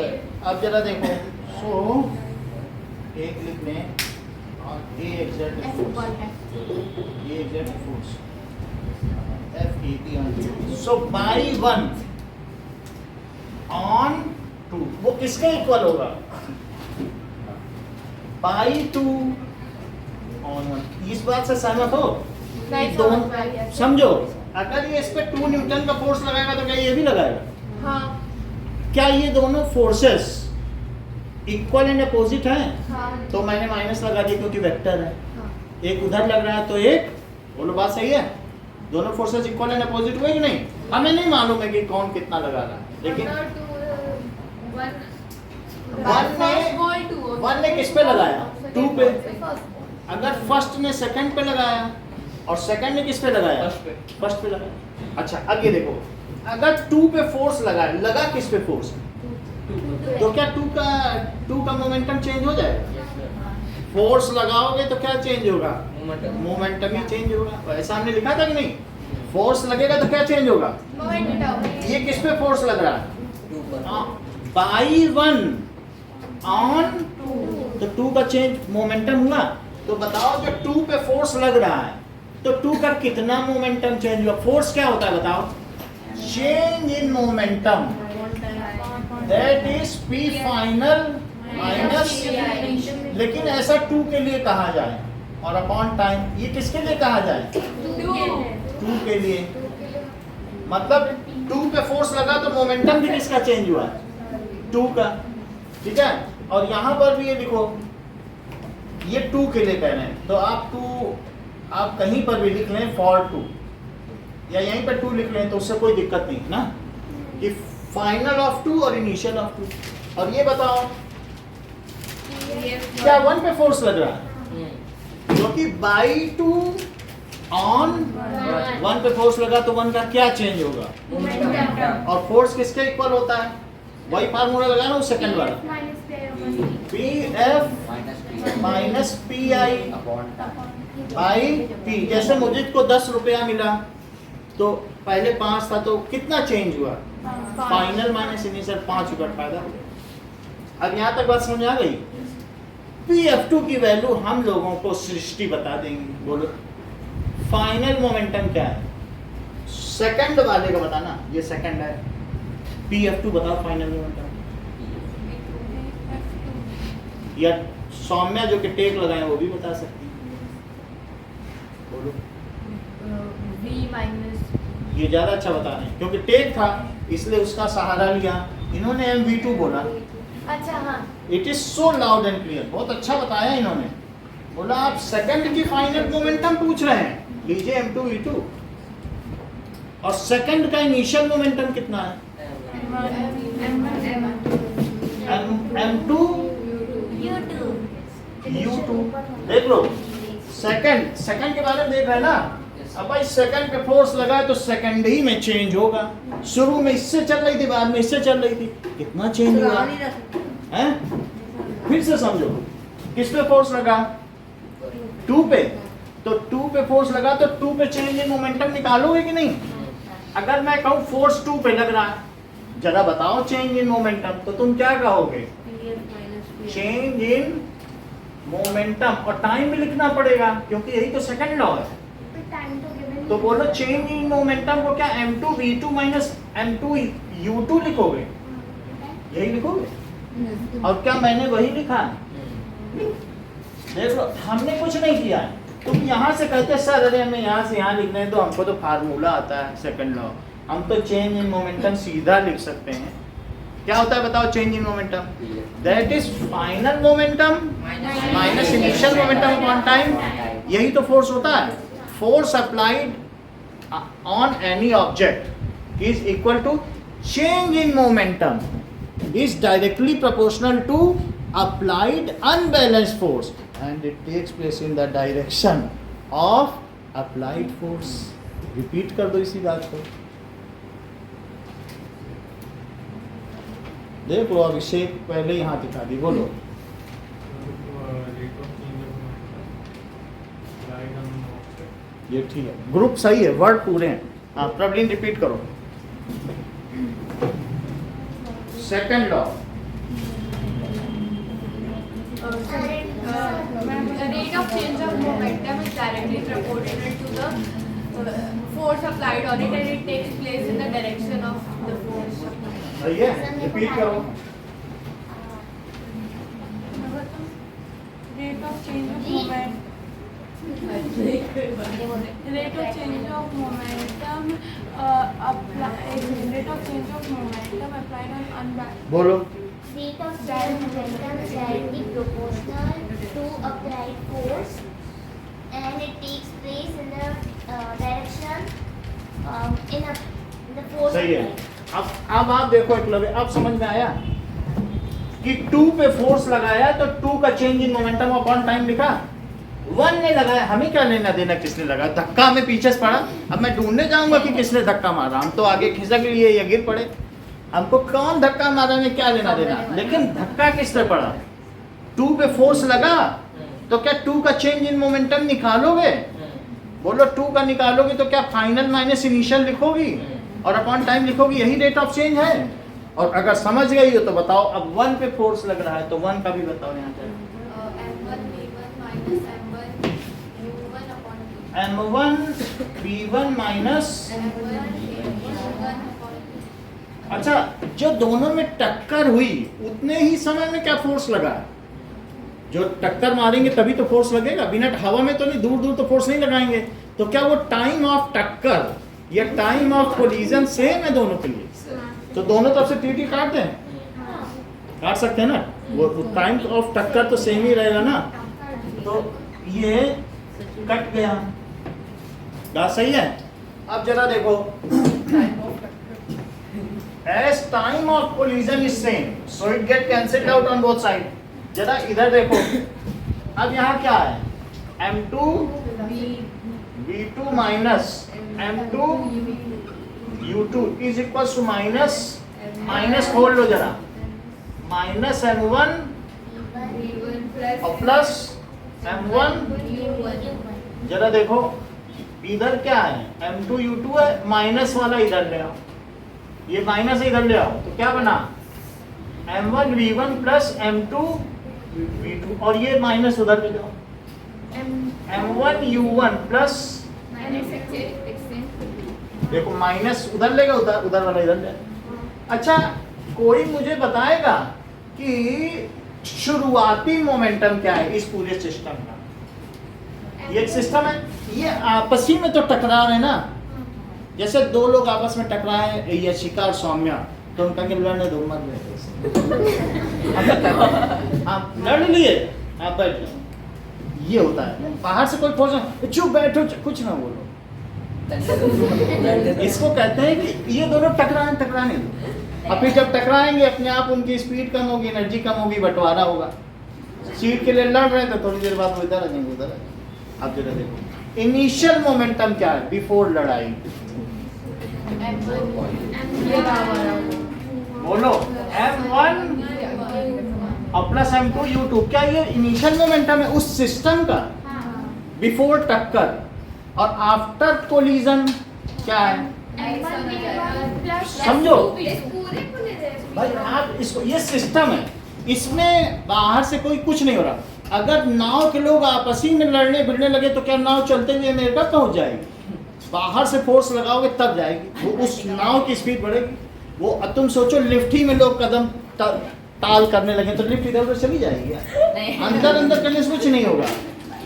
अब जरा देखो, सो एक लिख लें और ये exact force FET on 2, so by 1/2 वो किसके इक्वल होगा? by 2/1। इस बात से सहमत हो? नहीं दोनों समझ पाई है। समझो, अगर ये इस पे 2 न्यूटन का फोर्स लगाएगा तो क्या ये भी लगाएगा? हाँ क्या ये दोनों फोर्सेस इक्वल एंड अपोजिट हैं? हाँ तो मैंने माइनस लगा दिया क्योंकि वेक्टर है। हाँ। एक उधर लग रहा है तो एक, बोलो बात सही है? दोनों फोर्सेस इक्वल एंड अपोजिट हुए कि नहीं? हमें नहीं मालूम है कि कौन कितना लगा रहा है, लेकिन वन ने किस पे लगाया? 2 पे। अगर फर्स्ट ने सेकंड पे लगाया और सेकंड ने किस पे लगाया? फर्स्ट पे लगाया। अच्छा अब ये देखो, अगर 2 पे फोर्स लगा किस पे फोर्स? तो क्या 2 का मोमेंटम चेंज हो जाएगा? फोर्स लगाओगे तो क्या चेंज होगा? मोमेंटम ही चेंज होगा। ऐसा हमने लिखा था कि नहीं? फोर्स लगेगा तो क्या चेंज होगा? ये किस पे फोर्स लग रहा है? बाई 1/2, तो 2 का चेंज मोमेंटम हुआ। तो बताओ जो 2 पे फोर्स लग रहा है तो 2 का कितना मोमेंटम चेंज हुआ? फोर्स क्या होता है बताओ? Change in momentum, that is P final minus, लेकिन ऐसा 2 के लिए कहा जाए और अपॉन टाइम, ये किसके लिए कहा जाए? 2 के लिए। मतलब 2 पे फोर्स लगा तो मोमेंटम भी किसका चेंज हुआ? 2 का। ठीक है, और यहां पर भी ये लिखो, ये 2 के लिए कह रहे हैं तो आप कहीं पर भी लिख लें फॉर 2, या यहीं पर 2 लिख लें तो उससे कोई दिक्कत नहीं है ना, कि फाइनल ऑफ 2 और इनिशियल ऑफ 2। और ये बताओ क्या 1 पे फोर्स लग रहा है? क्योंकि बाई 2/1 पे फोर्स लगा तो 1 का क्या चेंज होगा? और फोर्स किसके इक्वल होता है? वही फार्मूला लगा ना, वो सेकंड वाला, PF minus PI by P। जैसे मुझे को 10 रुपया मिला तो पहले 5 था तो कितना चेंज हुआ? फाइनल माइनस इनिशियल 5 रुपया फायदा हो गया। अब यहाँ तक बात समझ आ गई? PF2 की वैल्यू हम लोगों को सृष्टि बता देंगे। बोलो फाइनल मोमेंटम क्या है? सेकंड वाले का बताना, ये सेकंड है। PF2 बताओ फाइनल मोमेंटम। या सौम्या जो कि टेक लगाए वो भी बता सकती है। बोलो V माइनस। ये ज्यादा अच्छा बता रहे हैं क्योंकि टेक था इसलिए उसका सहारा लिया। इन्होंने MV2 बोला। अच्छा हाँ। It is so loud and clear, बहुत अच्छा बताया इन्होंने, बोला आप सेकंड की फाइनल मोमेंटम पूछ रहे हैं, लीजिए m2 v2, और सेकंड का इनिशियल मोमेंटम कितना है? m2 u2। देख लो, सेकंड के बारे में देख रहे हैं ना। अब भाई सेकंड पे फोर्स लगा है तो सेकंड ही में चेंज होगा। शुरू में इससे चल रही थी, बाद में इससे चल रही थी, कितना चेंज हुआ है? फिर से समझो, किस पे फोर्स लगा? 2 पे। तो 2 पे फोर्स लगा तो 2 पे चेंज इन मोमेंटम निकालोगे कि नहीं? अगर मैं कहूँ फोर्स 2 पे लग रहा है, जरा बताओ चेंज इन मोमेंटम, तो तुम क्या कहोगे? चेंज इन मोमेंटम, और टाइम भी लिखना पड़ेगा क्योंकि यही तो सेकंड लॉ है। टाइम तो गिवन तो बोलो चेंज इन मोमेंटम को क्या m2 v2 minus m2 u2 लिखोगे? यही लिखोगे? और क्या मैंने वही लिखा है? देख लो, हमने कुछ नहीं किया है। तुम यहाँ से कहते सर अरे हमें यहाँ से यहाँ लिखना है, तो हमको तो फार्मूला आता है सेकंड लॉ, हम तो चेंज इन मोमेंटम सीधा लिख सकते हैं। क्या होता है बताओ change in momentum? That is final momentum minus initial momentum upon time. यही तो फोर्स होता है। Force applied on any object is equal to change in momentum is directly proportional to applied unbalanced force and it takes place in the direction of applied force। Repeat कर दो इसी बात को। देख लो, अभिषेक पहले ही हाथ दिखा दी, बोलो। ये ठीक है, ग्रुप सही है, वर्ड पूरे हैं। हाँ प्रवीण रिपीट करो। Second law, the rate of change of momentum is directly proportional to the force applied on it, and it takes place in the direction of the force applied. सही है, repeat करो। Rate of change of moment. Rate of change of momentum rate of change of momentum applied on unbalanced. बोलो। rate of change of momentum is directly proportional to applied force and it takes place in the direction in the force सही है। applied. अब आप देखो एकलव्य, अब समझ में आया कि 2 पे फोर्स लगाया तो 2 का change in momentum upon time लिखा, 1 ने लगाया, हमें क्या लेना देना किसने लगाया? धक्का में पीछे से पड़ा। अब मैं ढूंढने जाऊंगा कि किसने धक्का मारा, हम तो आगे खिसक लिए या गिर पड़े, हमको कौन धक्का मारा में क्या लेना देना। लेकिन धक्का किसने पड़ा? 2 पे फोर्स लगा तो क्या 2 का चेंज इन मोमेंटम निकालोगे? बोलो 2 का निकालोगे तो क्या फाइनल माइनस इनिशियल लिखोगी और अपॉन टाइम लिखोगी, यही रेट ऑफ चेंज है। और अगर समझ गई हो तो बताओ, अब 1 पे फोर्स लग रहा है तो 1 का भी बताओ यहाँ पे। m1 v1 minus m1 u1 upon v2. m1 v1 minus, m1 u1 upon v2. अच्छा जो दोनों में टक्कर हुई उतने ही समय में क्या फोर्स लगा? जो टक्कर मारेंगे तभी तो फोर्स लगेगा, बिना हवा में तो नहीं, दूर दूर तो फोर्स नहीं लगाएंगे। तो क्या वो टाइम ऑफ टक्कर या टाइम ऑफ कोलिजन सेम है दोनों के लिए? तो दोनों तरफ से टीटी काट दें, काट सकते हैं ना, वो टाइम ऑफ टक्कर तो सेम ही रहेगा ना। तो ये कट गया, बात सही है। अब जरा देखो, as time of collision is same so it get cancelled out on both side। जरा इधर देखो, अब यहाँ क्या है? m2 v2 minus m2 u2 is equal to minus खोल लो जरा, माइनस m1 और प्लस m1। जरा देखो इधर क्या है? m2 u2 है, माइनस वाला इधर ले आओ, ये माइनस इधर ले आओ, तो क्या बना? m1 v1 plus m2 v2, और ये माइनस उधर ले जाओ, m1 u1 प्लस, देखो माइनस उधर लेगा, उधर उधर वाला इधर ले। अच्छा कोई मुझे बताएगा कि शुरुआती मोमेंटम क्या है इस पूरे सिस्टम का? ये एक सिस्टम है, ये आपस ही में तो टकरा रहे ना। जैसे दो लोग आपस में टकराए, यशिका और सौम्या, तो उनका लड़ने दो, मत आप लड़ लिए, आप बैठ जाओ। ये होता है। बाहर से कोई फोर्स, चुप बैठो, कुछ ना बोलो, इसको कहते हैं कि ये दोनों टकराने दो। और फिर जब टकराएंगे अपने आप उनकी स्पीड कम होगी, एनर्जी कम होगी, बंटवारा होगा। सीट के लिए लड़ रहे थे, थोड़ी देर बाद वो इधर आ जाएंगे, उधर आ जाएंगे। आप जरा देखो इनिशियल मोमेंटम क्या है बिफोर लड़ाई, बोलो M1 और प्लस M2 U2, क्या ये इनिशियल मोमेंटम है उस सिस्टम का बिफोर टक्कर? और आफ्टर कोलिजन क्या है? समझो भाई, आप इसको, ये सिस्टम है, इसमें बाहर से कोई कुछ नहीं हो रहा। अगर नाव के लोग आपसी में लड़ने भिड़ने लगे तो क्या नाव चलते हुए अमेरिका पहुंच जाएगी? बाहर से फोर्स लगाओगे तब जाएगी, वो उस नाव की स्पीड बढ़ेगी। वो तुम सोचो लिफ्ट ही में लोग कदम ताल करने लगे तो लिफ्ट इधर उधर चली जाएगी, अंदर करने से कुछ नहीं होगा।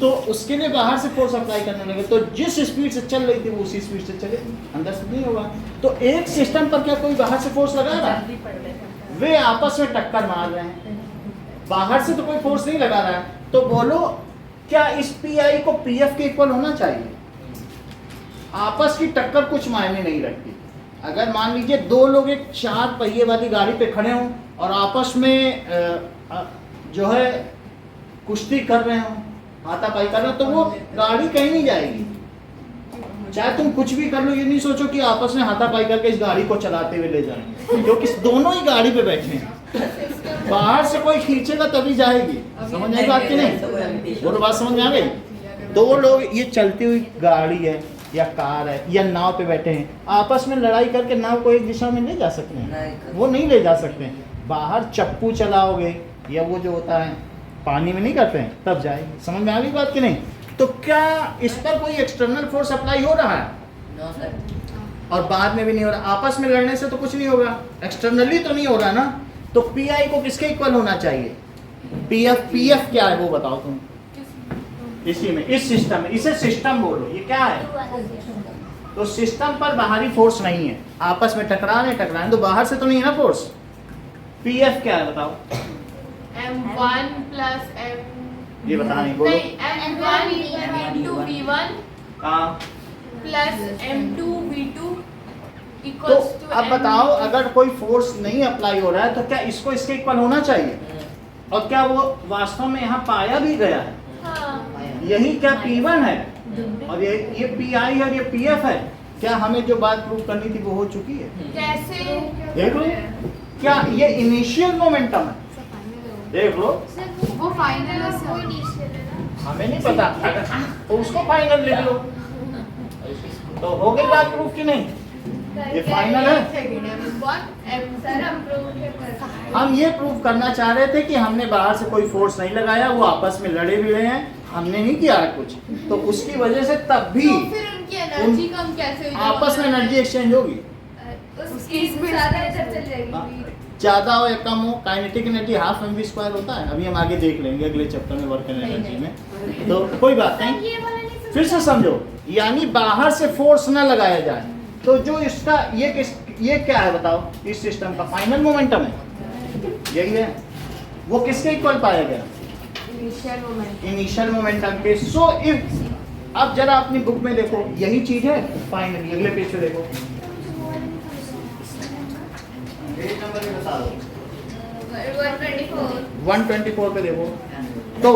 तो उसके लिए बाहर से फोर्स अप्लाई करने लगे, तो जिस स्पीड से चल रही थी वो उसी स्पीड से चले, अंदर से नहीं होगा। तो एक सिस्टम पर क्या कोई बाहर से फोर्स लगा रहा है? वे आपस में टक्कर मार रहे हैं, बाहर से तो कोई फोर्स नहीं लगा रहा है। तो बोलो क्या इस PI को PF के इक्वल होना चाहिए? आपस की टक्कर कुछ मायने नहीं रखती। अगर मान लीजिए दो लोग एक 4 पहिए वाली गाड़ी पे खड़े हों और आपस में जो है कुश्ती कर रहे हो, हाथापाई कर रहे हो, तो वो गाड़ी कहीं नहीं जाएगी। चाहे तुम कुछ भी कर लो, ये नहीं सोचो कि आपस में हाथापाई करके इस गाड़ी को चलाते हुए ले जाएंगे, क्योंकि दोनों ही गाड़ी पे बैठे हैं। बाहर से कोई खींचेगा तभी जाएगी। समझ आई बात की नहीं? वो तो बात समझ में आ गई। दो लोग, ये चलती हुई गाड़ी है या कार है या नाव पे बैठे हैं, आपस में लड़ाई करके नाव को एक दिशा में ले जा सकते हैं? वो नहीं ले जा सकते हैं। बाहर चप्पू चलाओगे या वो जो होता है पानी में नहीं करते हैं, तब जाएगी। समझ में आ गई बात की नहीं? तो क्या इस पर कोई एक्सटर्नल फोर्स अप्लाई हो रहा है? No sir. और बाद में भी नहीं हो रहा। आपस में लड़ने से तो कुछ नहीं होगा, एक्सटर्नली तो नहीं हो रहा ना। तो PI को किसके इक्वल होना चाहिए? PF क्या है वो बताओ तुम? इसी में, इस सिस्टम में, इसे सिस्टम बोलो। ये क्या है? तो सिस्टम पर बाहरी फोर्स नहीं है, आपस में टकराने तो बाहर से तो नहीं है ना फोर्स। PF क्या है बताओ? M1 plus M, ये बता नहीं, बोलो। नहीं, M1 into V1 हाँ, plus M2 V2 तो equals to अब बताओ, अगर कोई फोर्स नहीं अप्लाई हो रहा है तो क्या इसको इसके इक्वल होना चाहिए? और क्या वो वास्तव में यहाँ पाया भी गया है? हाँ, यही क्या P1 है और ये PI है और ये PF है? क्या हमें जो बात प्रूव करनी थी वो हो चुकी है? कैसे? देख लो, क्या ये इनिशियल मोमेंटम है? देख लो, वो फाइनल है सर। हमें नहीं पता, तो उसको फाइनल लिख लो। तो हो गई बात प्रूफ की नहीं? ये फाइनल है। हम ये प्रूव करना चाह रहे थे कि हमने बाहर से कोई फोर्स नहीं लगाया, वो आपस में लड़े भी रहे हैं, हमने नहीं किया कुछ, तो उसकी वजह से तब भी तो फिर उनकी एनर्जी कम कैसे हुई? आपस में एनर्जी एक्सचेंज होगी। ज्यादा हो या कम हो, काइनेटिक एनर्जी हाफ mv² होता है। अभी हम आगे देख लेंगे अगले चैप्टर में वर्क एनर्जी में, तो कोई बात नहीं। फिर से समझो, यानी बाहर से फोर्स ना लगाया जाए, तो जो इसका ये क्या है बताओ? इस सिस्टम का फाइनल मोमेंटम है, यही है। वो किसके इक्वल पाया गया? इनिशियल मोमेंटम के। सो इफ, अब जरा अपनी बुक में देखो, यही चीज है फाइनली। अगले पेज पे देखो, पेज नंबर भी बता दो, 124 पे देखो। तो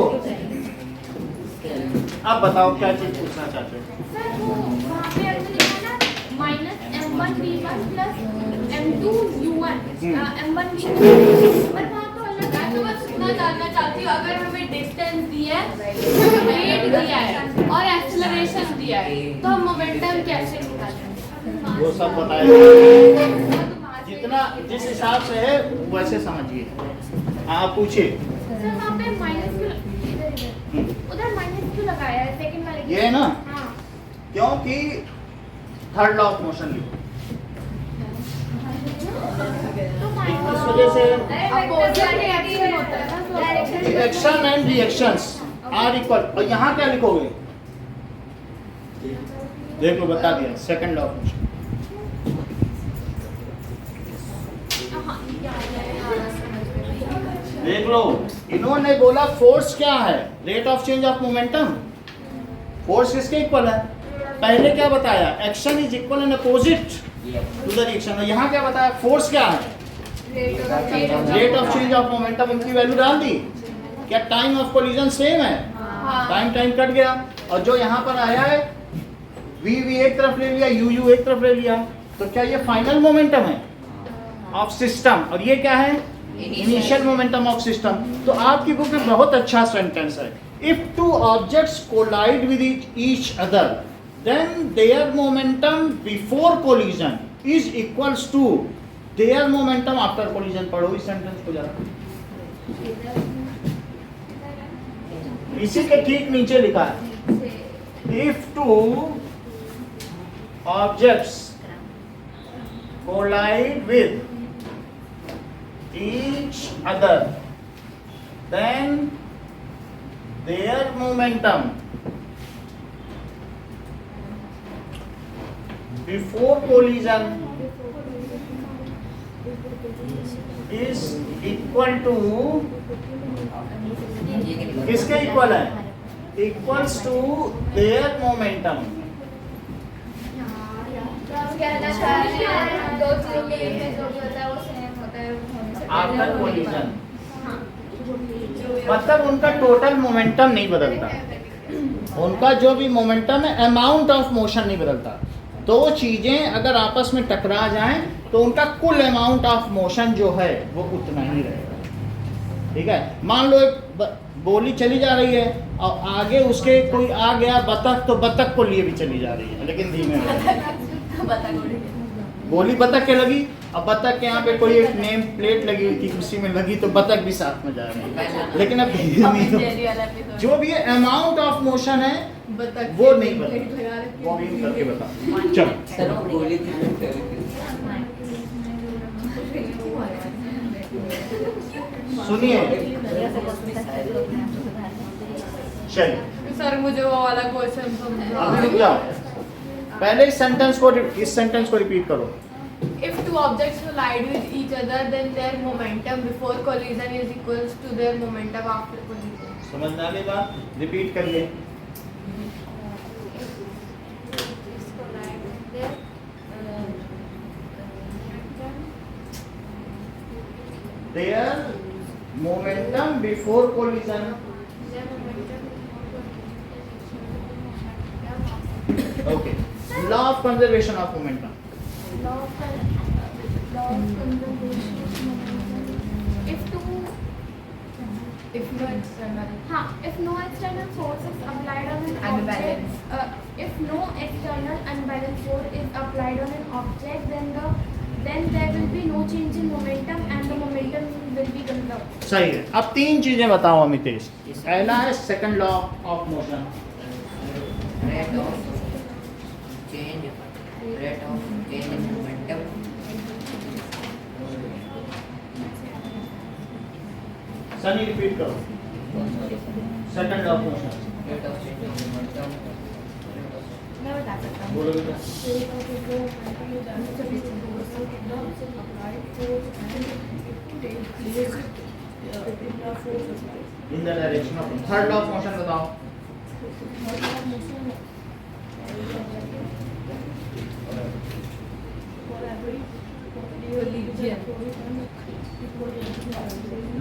अब बताओ क्या चीज पूछना चाहते हो? सर वो वहाँ पे आपने लिखा ना -M1 V1 plus M2 U1 M1 V2, पर वहाँ तो अलग है। मैं तो बस इतना जानना चाहती हूँ, अगर हमें डिस्टेंस दिया है, वेट दिया है और एक्सेलरेशन दिया है, तो हम मोमेंटम कैसे निकालेंगे? वो सब बताएगा, जितना जिस हिसाब से है वैसे समझिए। आप पूछिए। सर वहाँ पे माइनस क्यों, उधर माइनस क्यों लगाया है सेकंड वाले? ये है ना, हाँ, क्योंकि थर्ड लॉ ऑफ मोशन लिखो। तो इस वजह से अपोजिट रिएक्शन होता है ना, तो action and reactions are equal. और यहाँ क्या लिखोगे? देख लो, बता दिया, सेकंड लॉ ऑफ मोशन। देख देख लो, इन्होंने बोला फोर्स क्या है, rate of change of momentum. Force किसके इक्वल है? पहले क्या बताया, action is equal and opposite to the reaction. यहाँ क्या बताया, फोर्स क्या है, rate of change of momentum. उनकी वैल्यू डाल दी। क्या टाइम ऑफ कोलिजन सेम है? टाइम कट गया। और जो यहाँ पर आया है वी एक तरफ ले लिया, यू एक तरफ ले लिया, तो क्या ये फाइनल मोमेंटम है ऑफ सिस्टम, और ये क्या है, इनिशियल मोमेंटम ऑफ सिस्टम। तो आपकी बुक में बहुत अच्छा सेंटेंस है, if two objects collide with each other then their momentum before collision is equals to their momentum after collision. पढ़ो इस सेंटेंस को जरा। इसी के ठीक नीचे लिखा है, if two objects collide with each other then their momentum before collision is equal to, किसके इक्वल है, इक्वल्स टू देयर मोमेंटम। कहना चाह रहे हैं दो चीजों के लिए जो भी होता है वो सेम होता है आफ्टर कोलिजन, मतलब उनका टोटल मोमेंटम नहीं बदलता, उनका जो भी मोमेंटम है अमाउंट ऑफ मोशन नहीं बदलता। दो चीजें अगर आपस में टकरा जाएं तो उनका कुल अमाउंट ऑफ मोशन जो है वो उतना ही रहेगा। ठीक है, मान लो एक बोली चली जा रही है और आगे उसके कोई आ गया बतख, तो बतख को लिए भी चली जा रही है लेकिन धीमे। गोली बतख के लगी, अब बतख के यहाँ पे कोई एक नेम प्लेट लगी हुई थी, उसी में लगी तो बतख भी साथ में जा रही है, लेकिन अब जो भी अमाउंट ऑफ मोशन है वो नहीं बदला। वो भी करके बता। चलो सुनिए, चलिए सर मुझे वो वाला क्वेश्चन अभी रुक जाओ, पहले इस सेंटेंस को रिपीट करो। If two objects collide with each other, then their momentum before collision is equals to their momentum after collision. समझ में आ गई बात? रिपीट करिए। Their momentum before collision. Okay. Law of conservation of momentum. Law of conservation of momentum. If no external force is applied on an object, if no external unbalanced force is applied on an object, then there will be no change in momentum and the momentum will be conserved. सही है। अब तीन चीजें बताओ अमितेश। पहला है second law of motion. rate of change in momentum. Sunny repeat करो। Second law of motion. Rate of change in momentum. मैं बता सकता हूँ। बोलो बेटा। In the direction of third law of motion बताओ।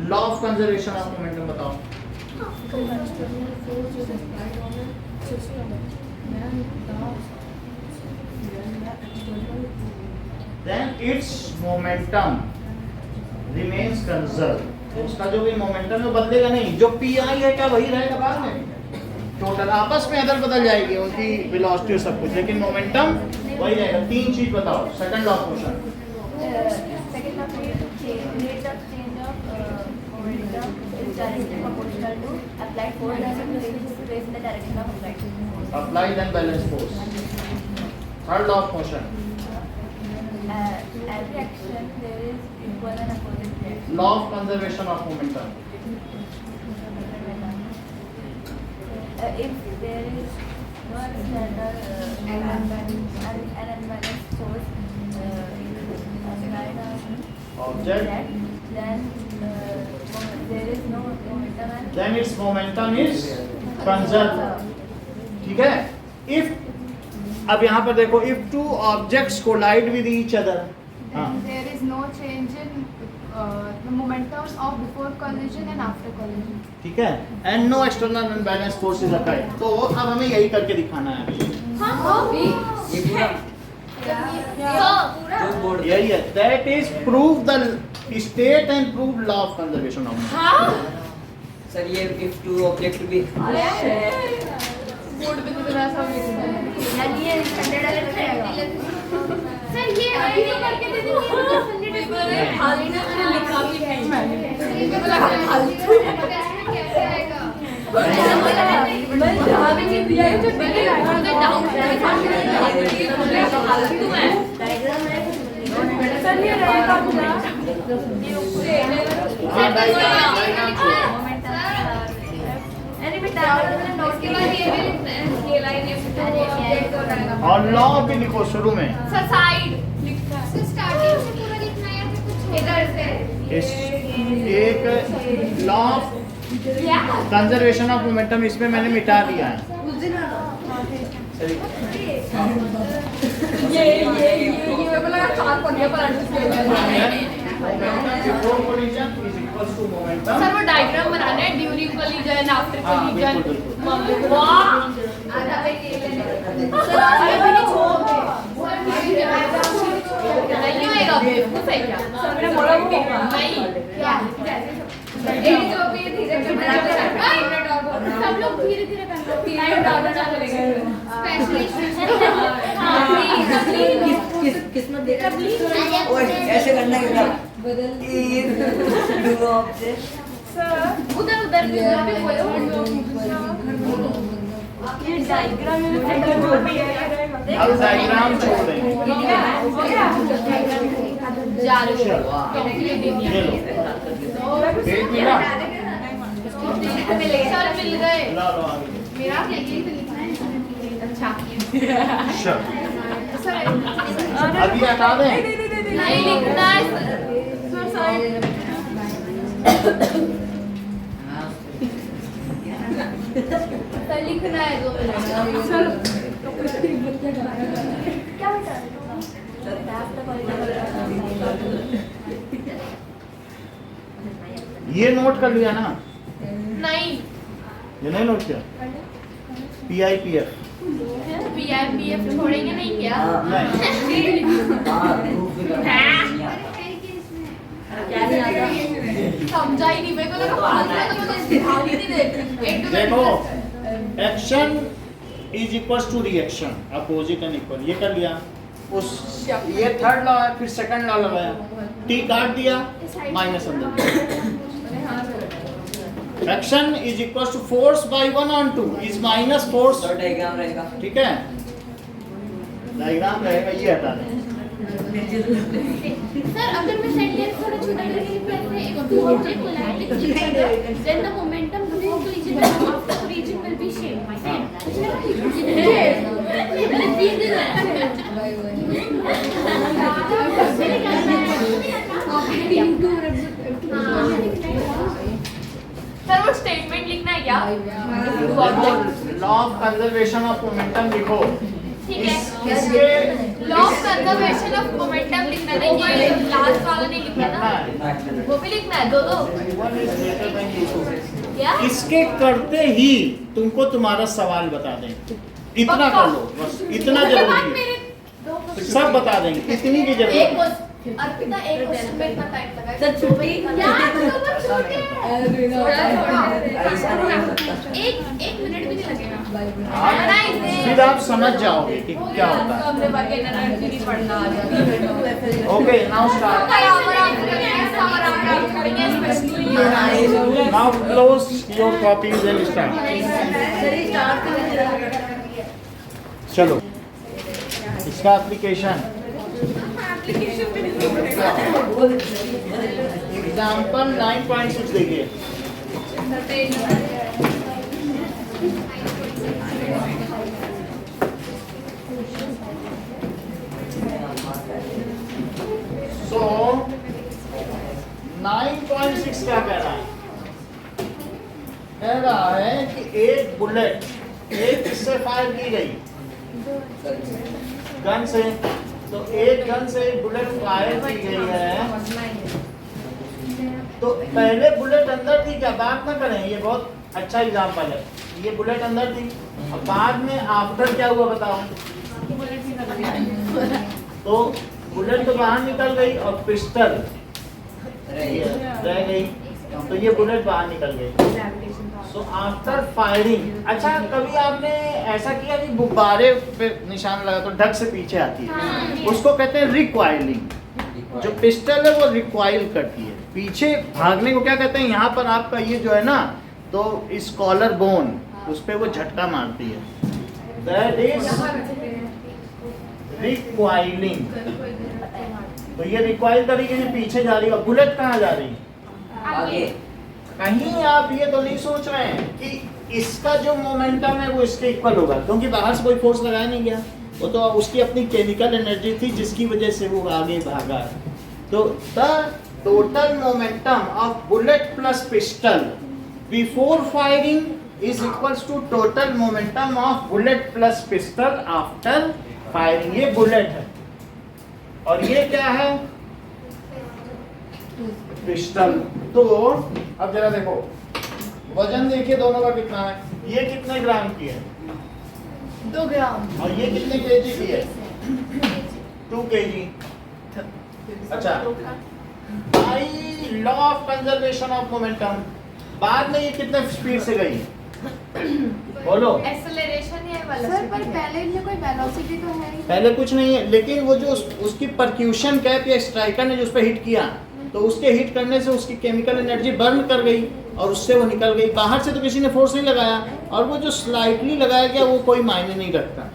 Law of conservation of momentum बताओ। Then its momentum remains conserved. तो उसका जो भी मोमेंटम है बदलेगा नहीं, जो पी आई है क्या वही रहेगा बाद में, टोटल आपस में अदल बदल जाएगी उनकी वेलोसिटी और सब कुछ, लेकिन मोमेंटम वही रहेगा। तीन चीज बताओ second law of motion. Second of rate of change of momentum is directly proportional to applied force as it takes place in the direction of applied force. Applied and balanced force. Third law of motion. Every action there is equal and opposite reaction. Law of conservation of momentum. If there is no external unbalanced force applied on Object. then there is momentum and then its momentum is conserved. ठीक है? If अब यहाँ पर देखो, if two objects collide with each other, हाँ, There is no change in the momentum of before collision and after collision. ठीक है, and no external unbalanced force is applied. तो अब हमें यही करके दिखाना है. ये पूरा जो बोर्ड यही है. That is prove the state and prove law of conservation of momentum. Sir ये if two object be board पे कितना सब यार ये 100 वाले में आएगा सर ये अभी तो करके दे दीजिए मुझे 100 खाली ना मैंने लिखा भी नहीं मैंने कैसे आएगा मैं जहाँ भी चीज दिया है जो दिल्ली डाउन सर ये रहेगा पूरा हाँ, diagram छोड़ो. अरे बेटा उसके बाद ये भी लिखना है ये लाइन ये और लॉ भी लिखो शुरू में. सर साइड लिखना है स्टार्टिंग से पूरा लिखना है या फिर कुछ इधर से इस एक law of conservation of momentum इसमें मैंने मिटा दिया है. ये बोला चार पन्ने पर Before collision is equals to momentum. Sir वो डायग्राम बनाना है ड्यूरिंग collision आफ्टर हाँ, collision बिल्कुल, वाह आधा पे ये सर अरे भी नहीं छोड़ नहीं होएगा बेवकूफ है क्या सबने बोला वो नहीं क्या एक जो भी धीरे धीरे सब लोग धीरे धीरे कर लो टाइम डालना चालू करेंगे स्पेशलिस्ट किस्मत देखा ओए ऐसे करना है क्या बदल दो ऑब्जेक्ट उधर उधर भी बोलो ये डायग्राम में अब डायग्राम छोड़ देंगे. जा रहे हो ये लो. पेज मिला? सर मिल गए ला लो आगे. मेरा यही तो लिखना है अच्छा Sure. सर अभी हटा दें. नहीं लिखना है सर साइड सर लिखना है 2 मिनट क्या बता ये नोट कर लिया ना? नहीं ये नहीं नोट किया? PIPF. PIPF छोड़ेंगे नहीं क्या नहीं. समझा ही नहीं मेरे को लगा फालतू है तो मुझे ध्यान ही नहीं देती एक दो देखो, action is equals to reaction, opposite and equal. ये कर लिया. उस ये थर्ड लॉ है, फिर सेकंड लॉ लगाया. T काट दिया, माइनस अंदर. Action is equals to force by 1 on 2 is minus force. तो डायग्राम रहेगा ठीक है, डायग्राम रहेगा. ये हटा दें. सर अगर मैं सेंटेंस थोड़ा छोटा करके कैसे एक two object collide with each other then the momentum before collision and after collision will be same my friend sir वो स्टेटमेंट लिखना है क्या law of conservation of momentum लिखो. ठीक है इसके law of conservation of momentum लिखना है ये लास्ट वाला नहीं लिखना लिखना ना है. वो भी लिखना है दो One is greater than equal. क्या इसके करते ही तुमको तुम्हारा सवाल बता देंगे. इतना पक्का? कर लो बस, इतना जरूरी है. सब बता देंगे, इतनी की जरूरत है. अर्पिता एक क्वेश्चन में इतना टाइम लगा यार तो बस छोटे एक मिनट भी नहीं लगेगा फिर आप समझ जाओगे कि क्या होता है. हमने बाकी एनर्जी नहीं पढ़ना आ गया okay, now start. Now close your copies and start. चलो, इसका एप्लीकेशन. एग्जाम्पल 9.6 देखिए. सो 9.6 क्या कह रहा है? कह रहा है कि एक बुलेट एक इससे फायर की गई गन से, तो एक गन से एक बुलेट फायर की गई है, तो पहले बुलेट अंदर थी क्या? बात ना करें, ये बहुत अच्छा एग्जाम्पल है। ये बुलेट अंदर थी, अब बाद में आफ्टर क्या हुआ बताओ? तो बुलेट तो बाहर निकल गई और पिस्टल रह गई, तो ये बुलेट बाहर निकल गई। सो आफ्टर फायरिंग, अच्छा कभी आपने ऐसा किया कि गुब्बारे पे निशान लगा तो ढक से पीछे आती है, उसको कहते हैं रिक्वाइलिंग। जो पिस्टल है वो रिक्वाइल करती है, पीछे भागने को क्या कहते हैं? यहाँ पर आपका ये जो है ना, तो इस कॉलर बोन उस पे वो झटका मारती है, दैट इज रिक्वाइलिंग। तो ये रिक्वाइल तरीके से पीछे जा रही है। बुलेट कहाँ जा रही है? आगे। कहीं आप ये तो नहीं सोच रहे हैं कि इसका जो मोमेंटम है वो इसके इक्वल होगा, क्योंकि बाहर से कोई फोर्स लगाया नहीं गया, वो तो उसकी अपनी केमिकल एनर्जी थी जिसकी वजह से वो आगे भागा। तो the total momentum of bullet plus pistol before firing is equals to total momentum of bullet plus pistol after firing. ये बुलेट है और ये क्या है? पिस्टल। तो अब जरा देखो, वजन देखिए दोनों का कितना है। ये कितने ग्राम की है? 2 ग्राम। और ये कितने केजी की है? 2 केजी। अच्छा, by law of conservation of momentum, बाद में ये कितने स्पीड से गई? बोलो। एक्सेलरेशन है वाला सर पर पहले इनमें कोई वेलोसिटी तो है ही नहीं। पहले कुछ नहीं है, लेकिन वो जो उसकी परक्यूशन कैप या स्ट्राइकर ने जो उस पर हिट किया, तो उसके हिट करने से उसकी केमिकल एनर्जी बर्न कर गई और उससे वो निकल गई। बाहर से तो किसी ने फोर्स नहीं लगाया, और वो जो स्लाइटली लगाया गया वो कोई मायने नहीं रखता।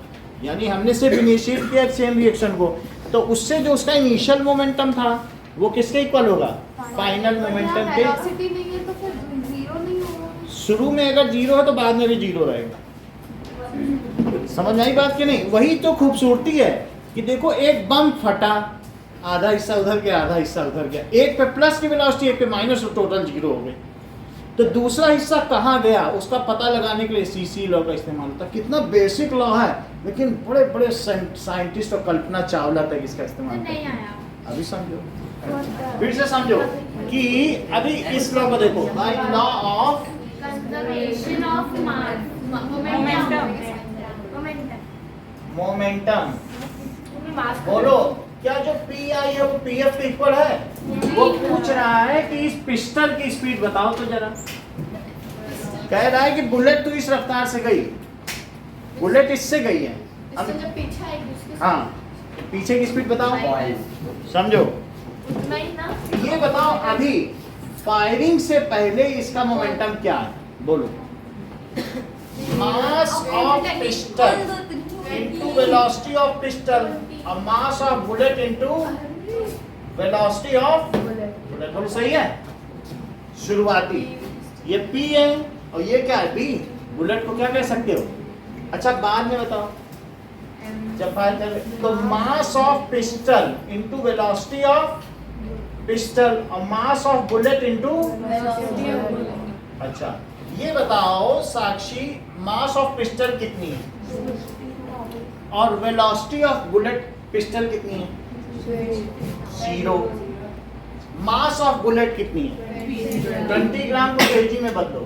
यानी हमने सिर्फ इनिशिएट किया सेम रिएक्शन को, तो उससे जो उसका इनिशियल मोमेंटम था वो किसके इक्वल होगा? फाइनल मोमेंटम के। वेलोसिटी नहीं है तो फिर जीरो नहीं होगा। शुरू में अगर जीरो है तो बाद में भी जीरो रहेगा। समझ आई बात कि नहीं? वही तो खूबसूरती है कि देखो, एक बम फटा, आधा हिस्सा उधर गया आधा हिस्सा उधर गया, एक पे प्लस की वेलोसिटी एक पे माइनस, टोटल जीरो हो गए। तो दूसरा हिस्सा कहाँ गया उसका पता लगाने के लिए सीसी लॉ का इस्तेमाल होता है। कितना बेसिक लॉ है, लेकिन बड़े बड़े साइंटिस्ट और कल्पना चावला तक इसका इस्तेमाल करते हैं। अभी समझो, फिर से समझो कि अभी इस लॉ को देखो, by law of conservation of momentum. बोलो, क्या जो पी आई है वो पी एफ के इक्वल है? वो पूछ रहा है कि इस पिस्टल की स्पीड बताओ तो जरा। कह रहा है कि बुलेट तो इस रफ्तार से गई, बुलेट इससे गई है, जब पीछे एक दूसरे से हाँ, पीछे की स्पीड बताओ, समझो। उतना ही ना। ये बताओ अभी फायरिंग से पहले इसका मोमेंटम क्या है? बोलो। Mass of pistol into velocity of pistol, a mass of bullet into velocity of bullet। बोलो सही है? शुरुआती ये P है और ये क्या है? B। बुलेट को क्या कह सकते हो? अच्छा बाद में बताओ जब फायर कर, तो mass of pistol into velocity of pistol, a mass of bullet into। अच्छा ये बताओ साक्षी, मास ऑफ पिस्टल कितनी है और वेलोसिटी ऑफ बुलेट पिस्टल कितनी है? 0। मास ऑफ बुलेट कितनी है? 20 ग्राम को केजी में बदलो।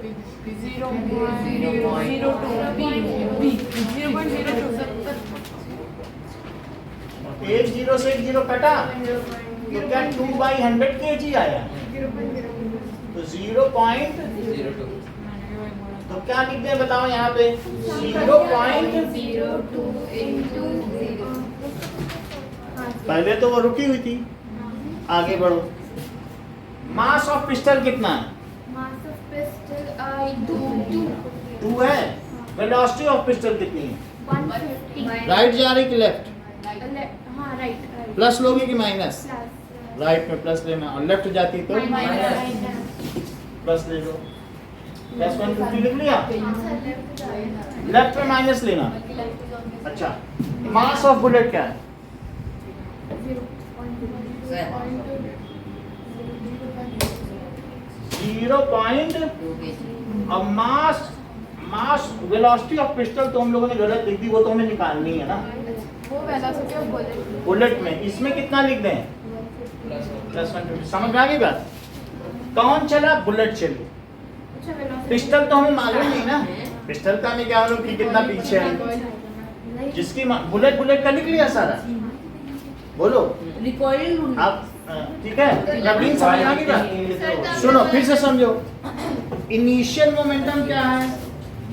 1 0 से 1 0 कटा, तो क्या 2/100 केजी आया? तो 0.02। तो क्या लिखते हैं बताओ यहाँ पे? 0.02। पहले तो वो रुकी हुई थी, आगे बढ़ो। मास ऑफ पिस्टल कितना है? मास ऑफ पिस्टल 2 है। वेलोसिटी ऑफ पिस्टल कितनी है? 150। राइट जा रही कि लेफ्ट? हाँ राइट प्लस लोगे कि माइनस? प्लस राइट में प्लस लेना, और लेफ्ट जाती तो प्लस ले लो। प्लस 150 लिख लिया, लेफ्ट में माइनस लेना। अच्छा मास ऑफ बुलेट क्या है? 0.2 2 kg। अब मास वेलोसिटी ऑफ पिस्टल तो हम लोगों ने गलत लिख दी, वो तो हमें निकालनी है ना वो वेलोसिटी ऑफ बुलेट। बुलेट में। इसमें कितना लिख दें? +150। समझ में आ गई बात? कौन चला? बुलेट चली। पिस्टल तो हमें मालूम नहीं ना, पिस्टल का हमें क्या मालूम कि कितना पीछे है। जिसकी बुलेट का लिख लिया सारा। बोलो रिकॉइल आप ठीक है? रबीन समझ आ गई बात? सुनो फिर से समझो। इनिशियल मोमेंटम क्या है?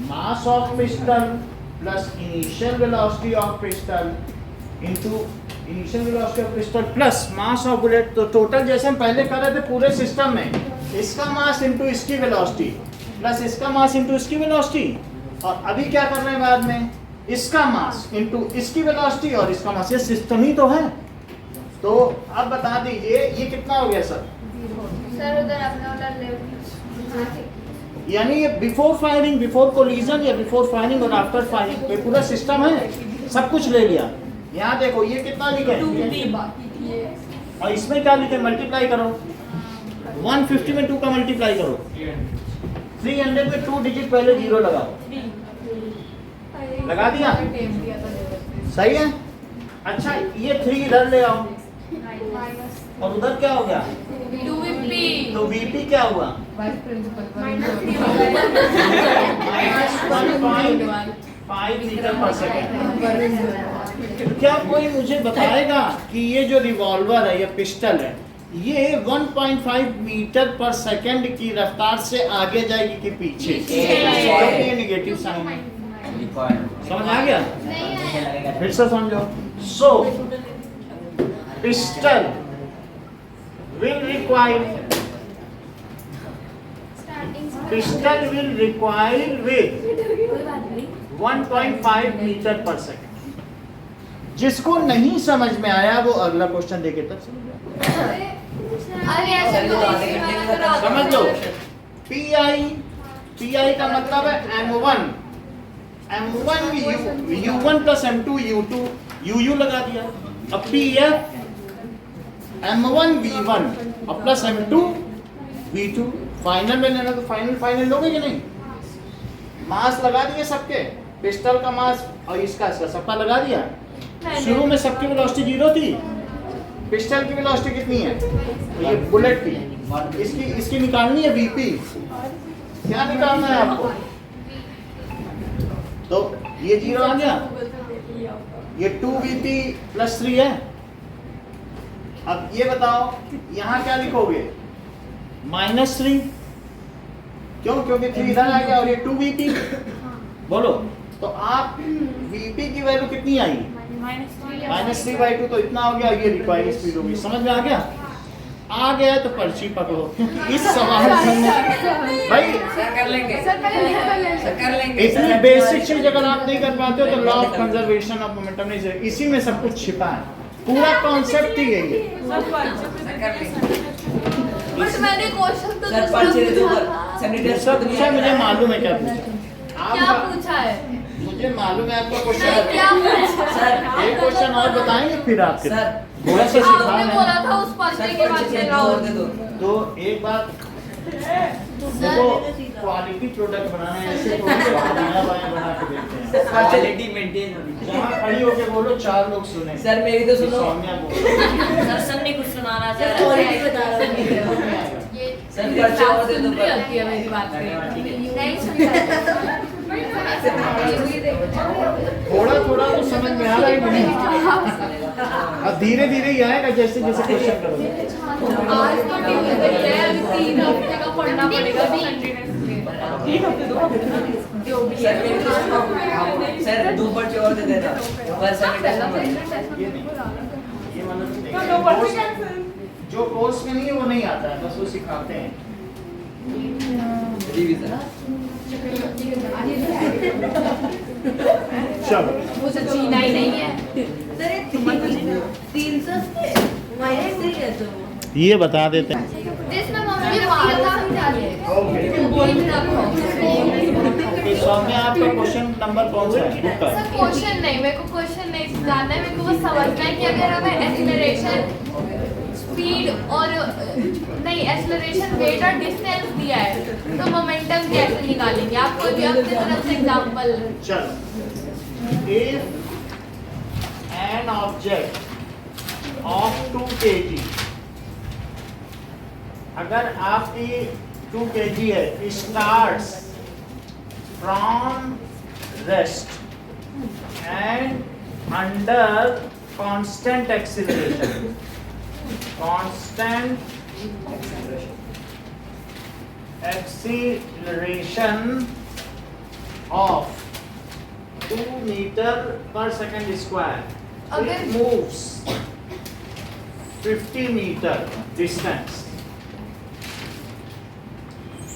Mass of pistol plus initial velocity of pistol into initial velocity of pistol plus mass of bullet. तो टोटल जैसे हम पहले कर रहे थे पूरे सिस्टम में, इसका मास इनटू इसकी वेलोसिटी प्लस इसका मास इनटू इसकी वेलोसिटी, और अभी क्या कर रहे हैं बाद में? इसका मास इनटू इसकी वेलोसिटी और इसका मास। ये सिस्टम ही तो है। तो अब बता दीजिए ये कितना हो गया सर? सर उधर अपना वाला लेफ्ट। यानी ये बिफोर फायरिंग, बिफोर कोलिजन या बिफोर फायरिंग और आफ्टर फायरिंग, ये पूरा सिस्टम है, सब कुछ ले लिया। यहाँ देखो ये कितना लिखे और इसमें क्या लिखे? मल्टीप्लाई करो। 150 में 2 का मल्टीप्लाई करो। 300 में 2 डिजिट पहले 0 लगाओ। लगा दिया? सही है। अच्छा ये 3 इधर ले आओ और उधर क्या हो गया? 2VP। तो वीपी क्या हुआ? -1.5 मीटर पर सेकेंड। क्या कोई मुझे बताएगा कि ये जो रिवॉल्वर है या पिस्टल है, ये 1.5 मीटर पर सेकेंड की रफ्तार से आगे जाएगी कि पीछे? ये नेगेटिव साइन है। समझ आ गया? फिर से समझो। So pistol will recoil with 1.5 metre पर सेकेंड। जिसको नहीं समझ में आया वो अगला क्वेश्चन देखे तब समझ लो। पी का मतलब है M1 U1 plus M2 U2 UU लगा दिया। अब PF M1 V1 और प्लस M2 V2। फाइनल में लेना तो फाइनल लोगे कि नहीं? मास लगा दिए सबके, पिस्टल का मास और इसका सबका लगा दिया। शुरू में सबकी वेलोसिटी 0 थी। पिस्टल की वेलोसिटी कितनी है? तो ये बुलेट की, इसकी निकालनी है VP। क्या निकालना है आपको? तो ये 0 आ गया, ये 2VP प्लस 3 है। अब ये बताओ यहाँ क्या लिखोगे? -3। क्यों? क्योंकि 3 इधर आ गया और ये 2VP। बोलो तो आप VP की वैल्यू कितनी आई? -3/2। तो इतना हो गया। ये रिक्वायर्ड स्पीड होगी। समझ में आ गया? आ गया तो पर्ची पकड़ो, क्योंकि इस सवाल भाई सर कर लेंगे। सर पहले लिख कर लेंगे। सर कर लेंगे। इतनी बेसिक चीज अगर आप नहीं कर पाते हो तो law of conservation of momentum नहीं चाहिए। इसी में सब कुछ छिपा है। पूरा कॉन्सेप्ट ही है ये। सर कर लेंगे। बट मैंने क्वेश्चन तो सर दूसरा पर्ची दे दो पूछा पर था। सैनिटाइजर दूसरा पूछा, मुझे मालूम है क्या पूछा। क्या आप पूछा है? मुझे मालूम है आपका नहीं, क्वेश्चन। क्या पूछा? सर एक क्वेश्चन और बताएंगे फिर आपके। सर थोड़ा सा आपने सिखाना बोला है। था उस पर्चे सर के बाद पर्ची से दे और दे दो। तो एक बात देखो, क्वालिटी प्रोडक्ट बनाना है, ऐसे तो दाया बाया बना के देते हैं। क्वालिटी मेंटेन होनी जहाँ खड़ी होके बोलो 4 लोग सुने। सर मेरी तो सुनो। सौम्या बोलो। सर ने कुछ सुनाना सर क्वालिटी बता रहा हूँ। सर पर्ची और दे दो सुन रही होती है मेरी बात नहीं सुन थोड़ा थोड़ा तो समझ में आ रहा है नहीं? अब धीरे धीरे ही आएगा जैसे जैसे क्वेश्चन करोगे। आज तो ट्यूसडे है, अभी 3 हफ्ते का पढ़ना पड़ेगा कंटिन्यूअसली। 3 हफ्ते 2 हफ्ते जो भी सर मेरी तो सुनो। है। सर 2 पर्ची और दे देना। बस सैनिटाइजर ये नहीं, ये मतलब जो कोर्स में नहीं है वो नहीं आता है, बस वो सिखाते हैं। रिवीजन। चलो मुझे जीना ही नहीं है। ये बता देते हैं। जिसमें मम्मी ने मारा ओके सौम्या, आपका क्वेश्चन नंबर कौन सा है बुक का? सर क्वेश्चन नहीं, मेरे को क्वेश्चन नहीं जानना है, मेरे को बस समझना है कि अगर हमें एक्सीलरेशन स्पीड और नहीं एक्सेलरेशन वेट और डिस्टेंस दिया है तो मोमेंटम कैसे निकालेंगे आप कोई भी अपनी तरफ से एग्जांपल चलो, if an object of 2 kg, अगर आपकी 2 kg है, starts from rest and under constant acceleration of 2 meter per second square, it अगर- moves 50 meter distance.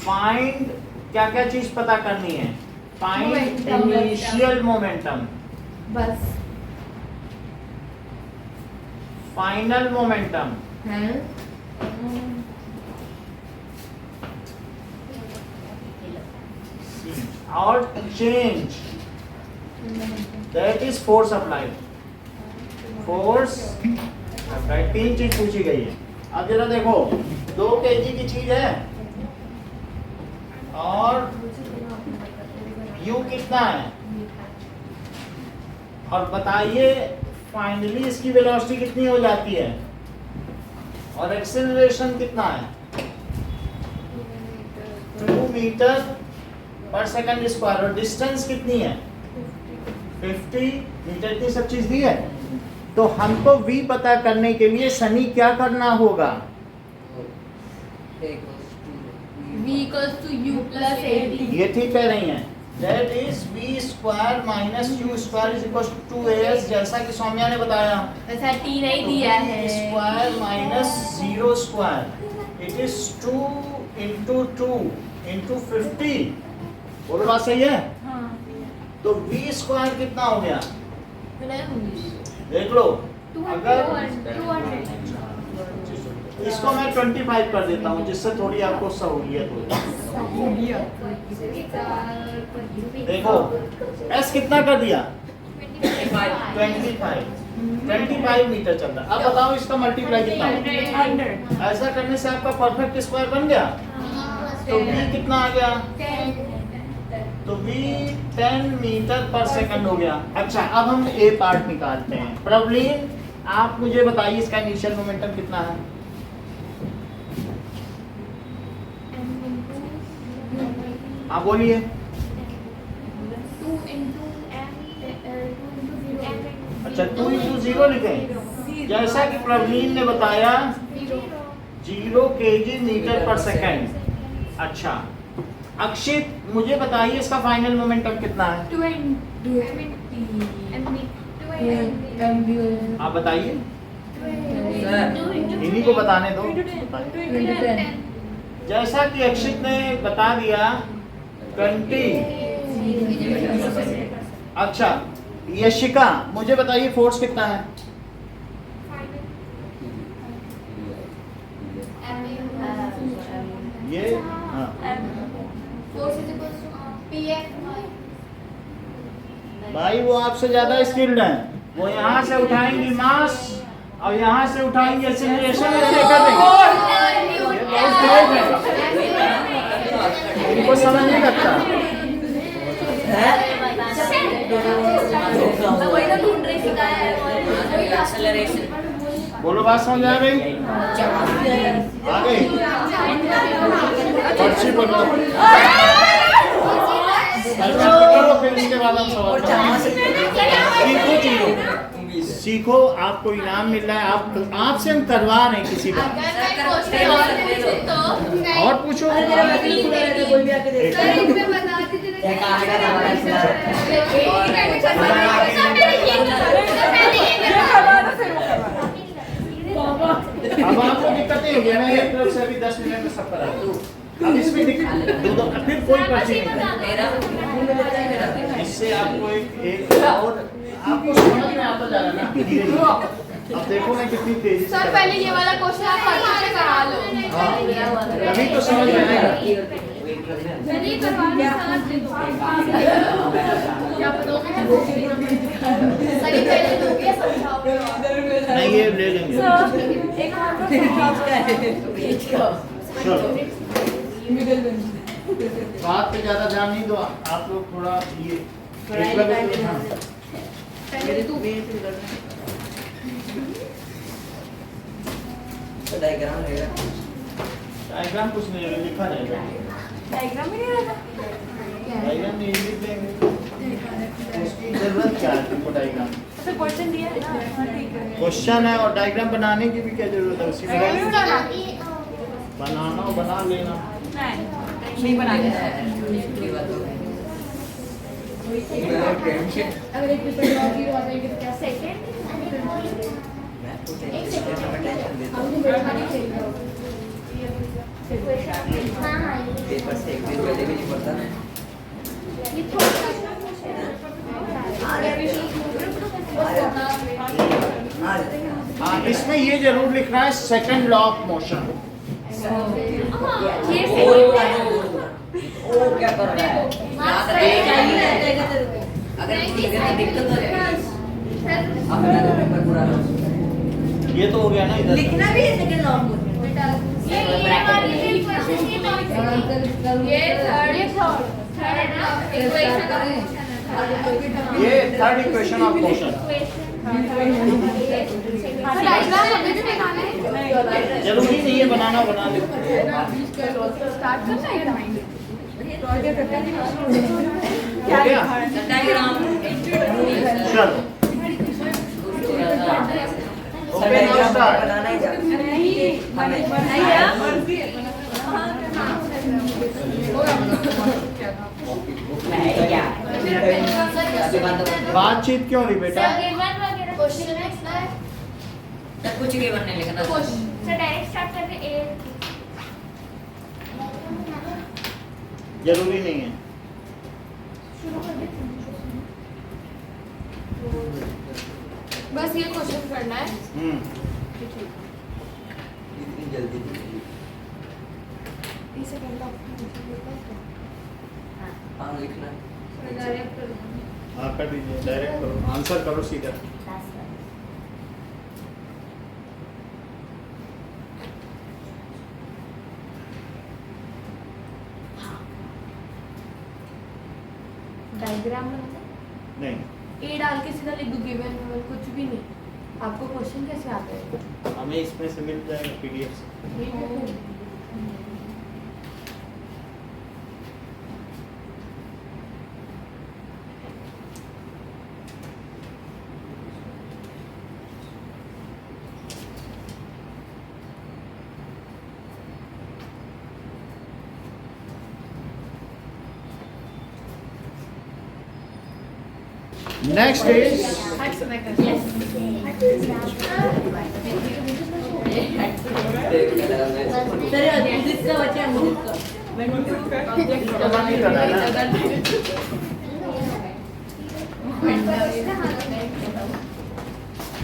Find क्या क्या चीज पता करनी है? Find Momentum. initial momentum, बस final momentum, और change, that is force applied. Force applied, 3 चीज पूछी गई है. अब जरा देखो, 2 kg की चीज है और u कितना है, और बताइए फाइनली इसकी वेलोसिटी कितनी हो जाती है और एक्सेलरेशन कितना है? 2 मीटर पर सेकंड स्क्वायर, और डिस्टेंस कितनी है? 50 मीटर. इतनी सब चीज दी है. तो हमको v पता करने के लिए सनी क्या करना होगा? v equals to u plus at. ये ठीक कह रही हैं. That is v square minus u square is equals to 2as, जैसा कि सौम्या ने बताया. वैसा t नहीं दिया है Square minus 0 square. It is 2 into 2 into 50. बोलो बात सही है? तो v स्क्वायर कितना हो गया? देख लो. अगर इसको मैं 25 कर देता हूँ जिससे थोड़ी आपको सहूलियत हो. देखो s कितना कर दिया? 25 मीटर चल रहा है. अब बताओ इसका मल्टीप्लाई कितना होगा? 100. ऐसा करने से आपका परफेक्ट स्क्वायर बन गया. तो v कितना आ गया? तो v 10 मीटर पर सेकंड हो गया. अच्छा, अब हम a पार्ट निकालते हैं. प्रवलीन, आप मुझे बताइए इसका इनिशियल मोमेंटम कितना है? आप बोलिए. 2 into m 2 into 0 अच्छा, 2 into 0 लिखें. जैसा कि प्रवलीन ने बताया 0 kg मीटर पर सेकंड. अच्छा, अक्षित, मुझे बताइए इसका फाइनल मोमेंटम कितना है? 20 आप बताइए. सर इन्हीं को बताने दो. जैसा कि अक्षित ने बता दिया 20. अच्छा, यशिका, मुझे बताइए फोर्स कितना है? ये हाँ. भाई वो आपसे ज्यादा स्किल्ड है. वो यहाँ से उठाएंगी मास और यहाँ से उठाएंगे एक्सीलरेशन, ऐसे कर देंगे. ये बहुत तेज है, इनको समझ नहीं लगता. वही तो ढूंढ रही थी क्या है. एक्सेलरेशन बोलो, बात समझ आ गई? आ गई. पर्ची पकड़ो. पर्ची पकड़ो, फिर इसके बाद हम सवाल सीखो. सीखो, आपको इनाम मिल रहा है. आपसे हम करवा रहे हैं किसी बात. अगर मैं क्वेश्चन और पूछूं तो और पूछो. सर इसमें बता दीजिए अब आपको दिक्कत नहीं होगी. मैं एक तरफ से अभी 10 मिनट में सब करा दूँ. अब इसमें दो फिर कोई पर्ची नहीं. इससे आपको एक और आपको समझ में आता जा रहा है ना धीरे-धीरे. अब देखो मैं कितनी तेजी से सर पहले ये वाला क्वेश्चन आप अच्छे से करा लो. हाँ, अभी तो समझ में आएगा. चलिए करवा लो साथ में क्या पता सही पहले लोग ये समझाओ नहीं ये ले लेंगे। एक और चलो बात पे ज्यादा ध्यान नहीं दो आप लोग थोड़ा ये हाँ। डायग्राम रहेगा। डायग्राम कुछ नहीं है, लिखा रहेगा। डायग्राम ही नहीं रहता। डायग्राम नहीं लिख देंगे। उसकी जरूरत क्या है तुमको डायग्राम? तो क्वेश्चन दिया है ना, हाँ, ठीक है। क्वेश्चन है और डायग्राम बनाने की भी क्या जरूरत है? उसी में बनाना हो बना लेना। नहीं बनाने अगर एक पेपर ड्रॉ की हो जाएगी तो क्या सेकंड हाँ हाँ पेपर से एक दिन पहले भी नहीं पढ़ता ना। ये थोड़ा हाँ इसमें ये जरूर लिखना है सेकंड लॉ ऑफ मोशन। वो क्या कर रहा है? याद रखेगा। अगर भूल गए तो दिक्कत हो जाएगी। अपना तो पेपर पूरा लो। ये तो हो गया ना इधर। लिखना भी है सेकंड लॉ में। ये थर्ड इक्वेशन ये third equation of motion. Diagram हमें भी बनाना है जरूरी नहीं है बनाना, बना ले। स्टार्ट करना है हो गया? डायग्राम चलो ओके नाउ स्टार्ट। बनाना ही जाता है। बातचीत क्यों रही बेटा? कुछ भी बनने लिखना। डायरेक्ट स्टार्ट करके ए जरूरी नहीं है। बस ये क्वेश्चन करना है इतनी जल्दी हाँ लिखना। हाँ कर दीजिए, डायरेक्ट करो, आंसर करो सीधा। डायग्राम नहीं ए डाल के सीधा लिख दो गिवन कुछ भी नहीं। आपको क्वेश्चन कैसे आते हैं? हमें इसमें से मिल जाएगा पीडीएफ से। Next is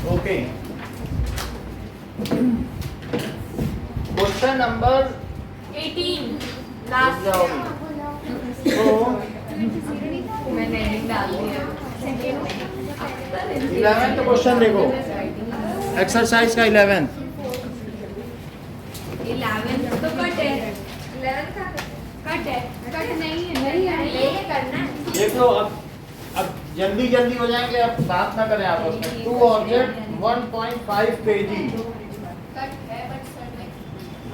okay. Question number 18 last जाओगे तो मैंने एडिंग डाल दी है 11th क्वेश्चन देखो, एक्सरसाइज का 11th। 11 तो कट है 11 का कट है कट नहीं है ये करना है देख लो अब जल्दी जल्दी हो जाएंगे, अब बात ना करें आपस में। 2 ऑब्जेक्ट 1.5 kg, कट है बट सर में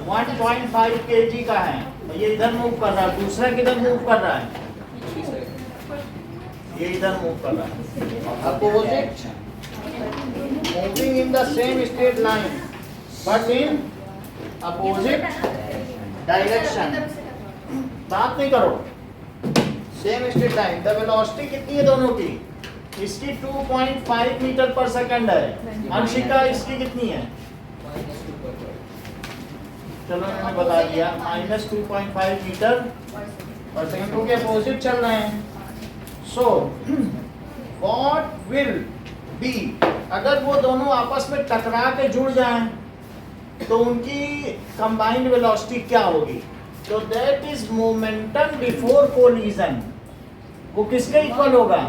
1.5 kg का है, ये इधर मूव कर रहा है, दूसरा किधर मूव कर रहा है? ये इधर मूव कर रहा है। Opposite moving in the same straight line but in opposite direction. बात नहीं करो, same straight line. The velocity कितनी है दोनों की? इसकी 2.5 मीटर पर सेकंड है, अंशिका इसकी कितनी है? चलो मैंने बता दिया, -2.5 मीटर पर सेकंड, क्योंकि अपोजिट चल रहे हैं। सो व्हाट विल बी, अगर वो दोनों आपस में टकरा के जुड़ जाएं तो उनकी कंबाइंड वेलोसिटी क्या होगी? तो that is momentum before collision. वो किसके इक्वल होगा?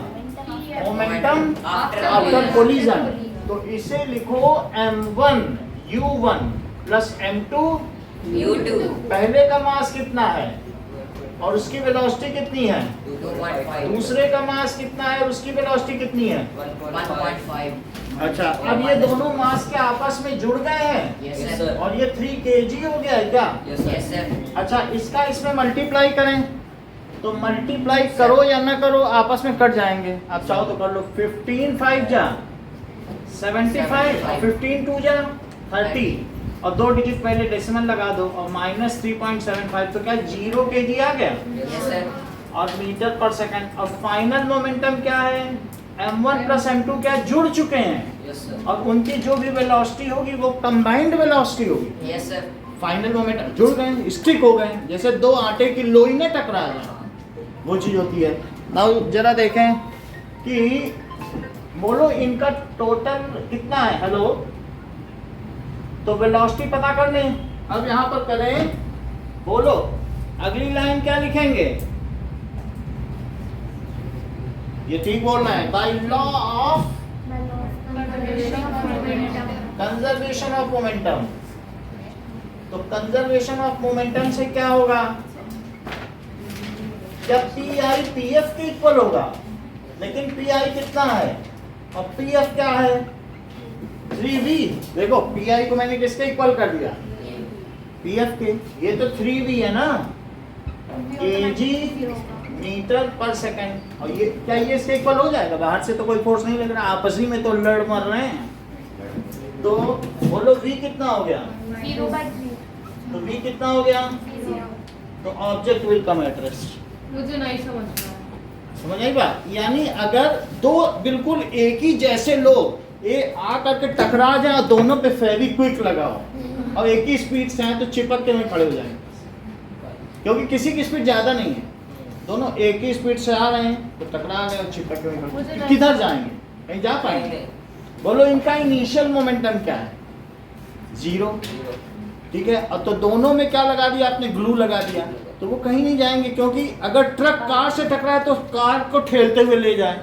Momentum after collision. तो इसे लिखो m1 u1 plus m2 U2 पहले का मास कितना है और उसकी वेलोसिटी कितनी है? 2.5 दूसरे का मास कितना है और उसकी वेलोसिटी कितनी है? 1.5 अच्छा, अब ये दोनों मास के आपस में जुड़ गए हैं Yes sir और ये 3 kg हो गया है क्या? Yes sir अच्छा, इसका इसमें मल्टीप्लाई करें तो मल्टीप्लाई करो या ना करो आपस में कट जाएंगे। आप चाहो तो कर लो। 15 5 जा 75 और 15 2 जा 30 और 2 डिजिट पहले डेसिमल लगा दो और माइनस 3.75 तो क्या 0 kg आ गया Yes sir और मीटर पर सेकंड। और फाइनल मोमेंटम क्या है? m1 प्लस m2 क्या जुड़ चुके हैं Yes sir और उनकी जो भी वेलोसिटी होगी वो कंबाइंड वेलोसिटी होगी। Yes sir फाइनल मोमेंटम जुड़ गए, स्टिक हो गए, जैसे दो आटे की लोई ने टकरा जाए, वो चीज होती है। नाउ जरा देखें कि बोलो इनका टोटल कितना है। हेलो, तो वेलोसिटी पता कर लें। अब यहाँ पर करें, बोलो अगली लाइन क्या लिखेंगे? ये ठीक बोलना है। By law of conservation of momentum. तो कंजर्वेशन ऑफ मोमेंटम से क्या होगा? जब पी आई पी एफ के इक्वल होगा, लेकिन पी आई कितना है और पी एफ क्या है? 3v। देखो पी आई को मैंने किसके इक्वल कर दिया? पी एफ के। ये तो 3v है ना, kg मीटर पर सेकंड। और ये क्या ये इसके इक्वल हो जाएगा? बाहर से तो कोई फोर्स नहीं लग रहा, आपस ही में तो लड़ मर रहे हैं। तो बोलो v कितना हो गया? 0/3 तो v कितना हो गया? तो object will come at rest. मुझे नहीं समझ रहा। समझ आई बात? यानी अगर दो बिल्कुल एक ही जैसे लोग ये आ करके टकरा जाए, दोनों पे फेविक्विक लगाओ और एक ही स्पीड से हैं तो चिपक के में खड़े हो जाएंगे, क्योंकि किसी की स्पीड ज्यादा नहीं है, दोनों एक ही स्पीड से आ रहे हैं तो टकरा गए और चिपक के में खड़े। किधर जाएंगे? कहीं जा पाएंगे? बोलो इनका इनिशियल मोमेंटम क्या है? 0। ठीक है, अब तो दोनों में क्या लगा दिया आपने? ग्लू लगा दिया, तो वो कहीं नहीं जाएंगे, क्योंकि अगर ट्रक कार से टकराए तो कार को ठेलते हुए ले जाए।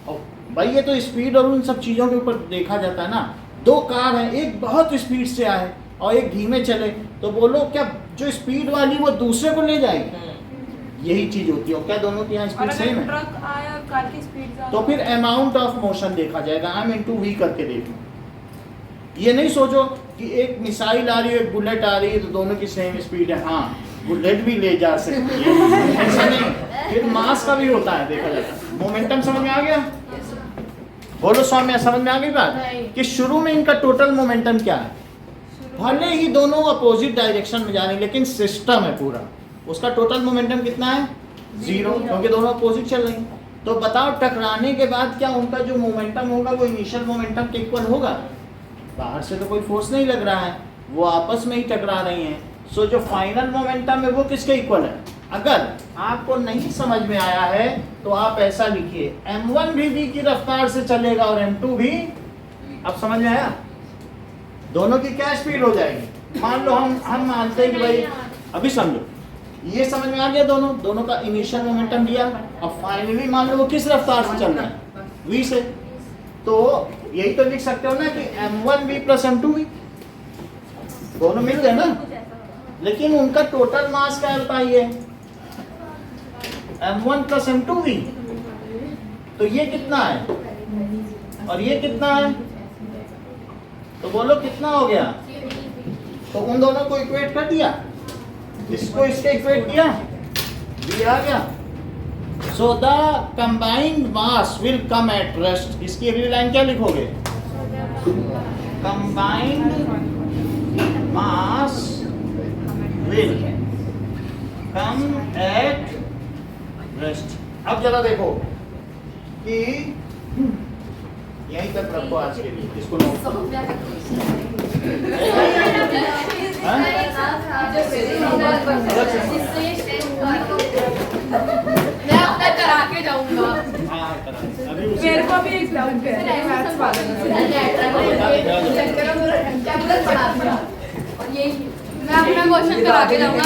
और भाई ये तो स्पीड और उन सब चीज़ों के ऊपर देखा जाता है ना। दो कार हैं, एक बहुत स्पीड से आए और एक धीमे चले, तो बोलो क्या जो स्पीड वाली वो दूसरे को ले जाएगी? यही चीज होती है। और क्या दोनों की यहाँ और स्पीड अगर सेम है? ट्रक आए और कार की स्पीड ज्यादा तो फिर अमाउंट ऑफ मोशन देखा जाएगा। m into v करके देखो। ये नहीं सोचो कि एक मिसाइल आ रही है, एक बुलेट आ रही है, तो दोनों की सेम स्पीड है। हाँ, बुलेट भी ले जा सकती है, ऐसा नहीं। फिर मास का भी होता है, देखा जाएगा। मोमेंटम समझ में आ गया? बोलो सौम्या, समझ में आ गई बात? कि शुरू में इनका टोटल मोमेंटम क्या है? भले ही दोनों अपोजिट डायरेक्शन में जा रहे हैं, लेकिन सिस्टम है पूरा, उसका टोटल मोमेंटम कितना है? 0, क्योंकि दोनों अपोजिट चल रही हैं। तो बताओ टकराने के बाद क्या उनका जो मोमेंटम होगा वो इनिशियल मोमेंटम के इक्वल होगा? बाहर से तो कोई फोर्स नहीं लग रहा है, वो आपस में ही टकरा रही हैं। सो जो फाइनल मोमेंटम है वो किसके इक्वल है? अगर आपको नहीं समझ में आया है तो आप ऐसा लिखिए, m1 भी v की रफ्तार से चलेगा और m2 भी। अब समझ में आया? दोनों की क्या स्पीड हो जाएगी? मान लो हम मानते हैं कि भाई, अभी समझो, ये समझ में आ गया, दोनों का इनिशियल मोमेंटम दिया और फाइनली मान लो वो किस रफ्तार से चल रहा है? v से। तो यही तो लिख सकते हो ना कि m1v प्लस m2v, दोनों मिल गए ना, लेकिन उनका टोटल मास क्या बताइए? m1 plus m2v। तो ये कितना है और ये कितना है? तो बोलो कितना हो गया? तो उन दोनों को इक्वेट कर दिया, इसको इसके इक्वेट किया, v आ गया। So the combined mass will come at rest. इसकी अगली लाइन क्या लिखोगे? Combined mass will come at rest. अब जरा देखो कि यहीं तक रखो आज के लिए, इसको नोट करो। मैं अपना करा के जाऊंगा। हाँ, अभी उसी मेरे को भी एक डाउट है मैथ्स वाले में। और ये मैं अपना क्वेश्चन करा के जाऊंगा।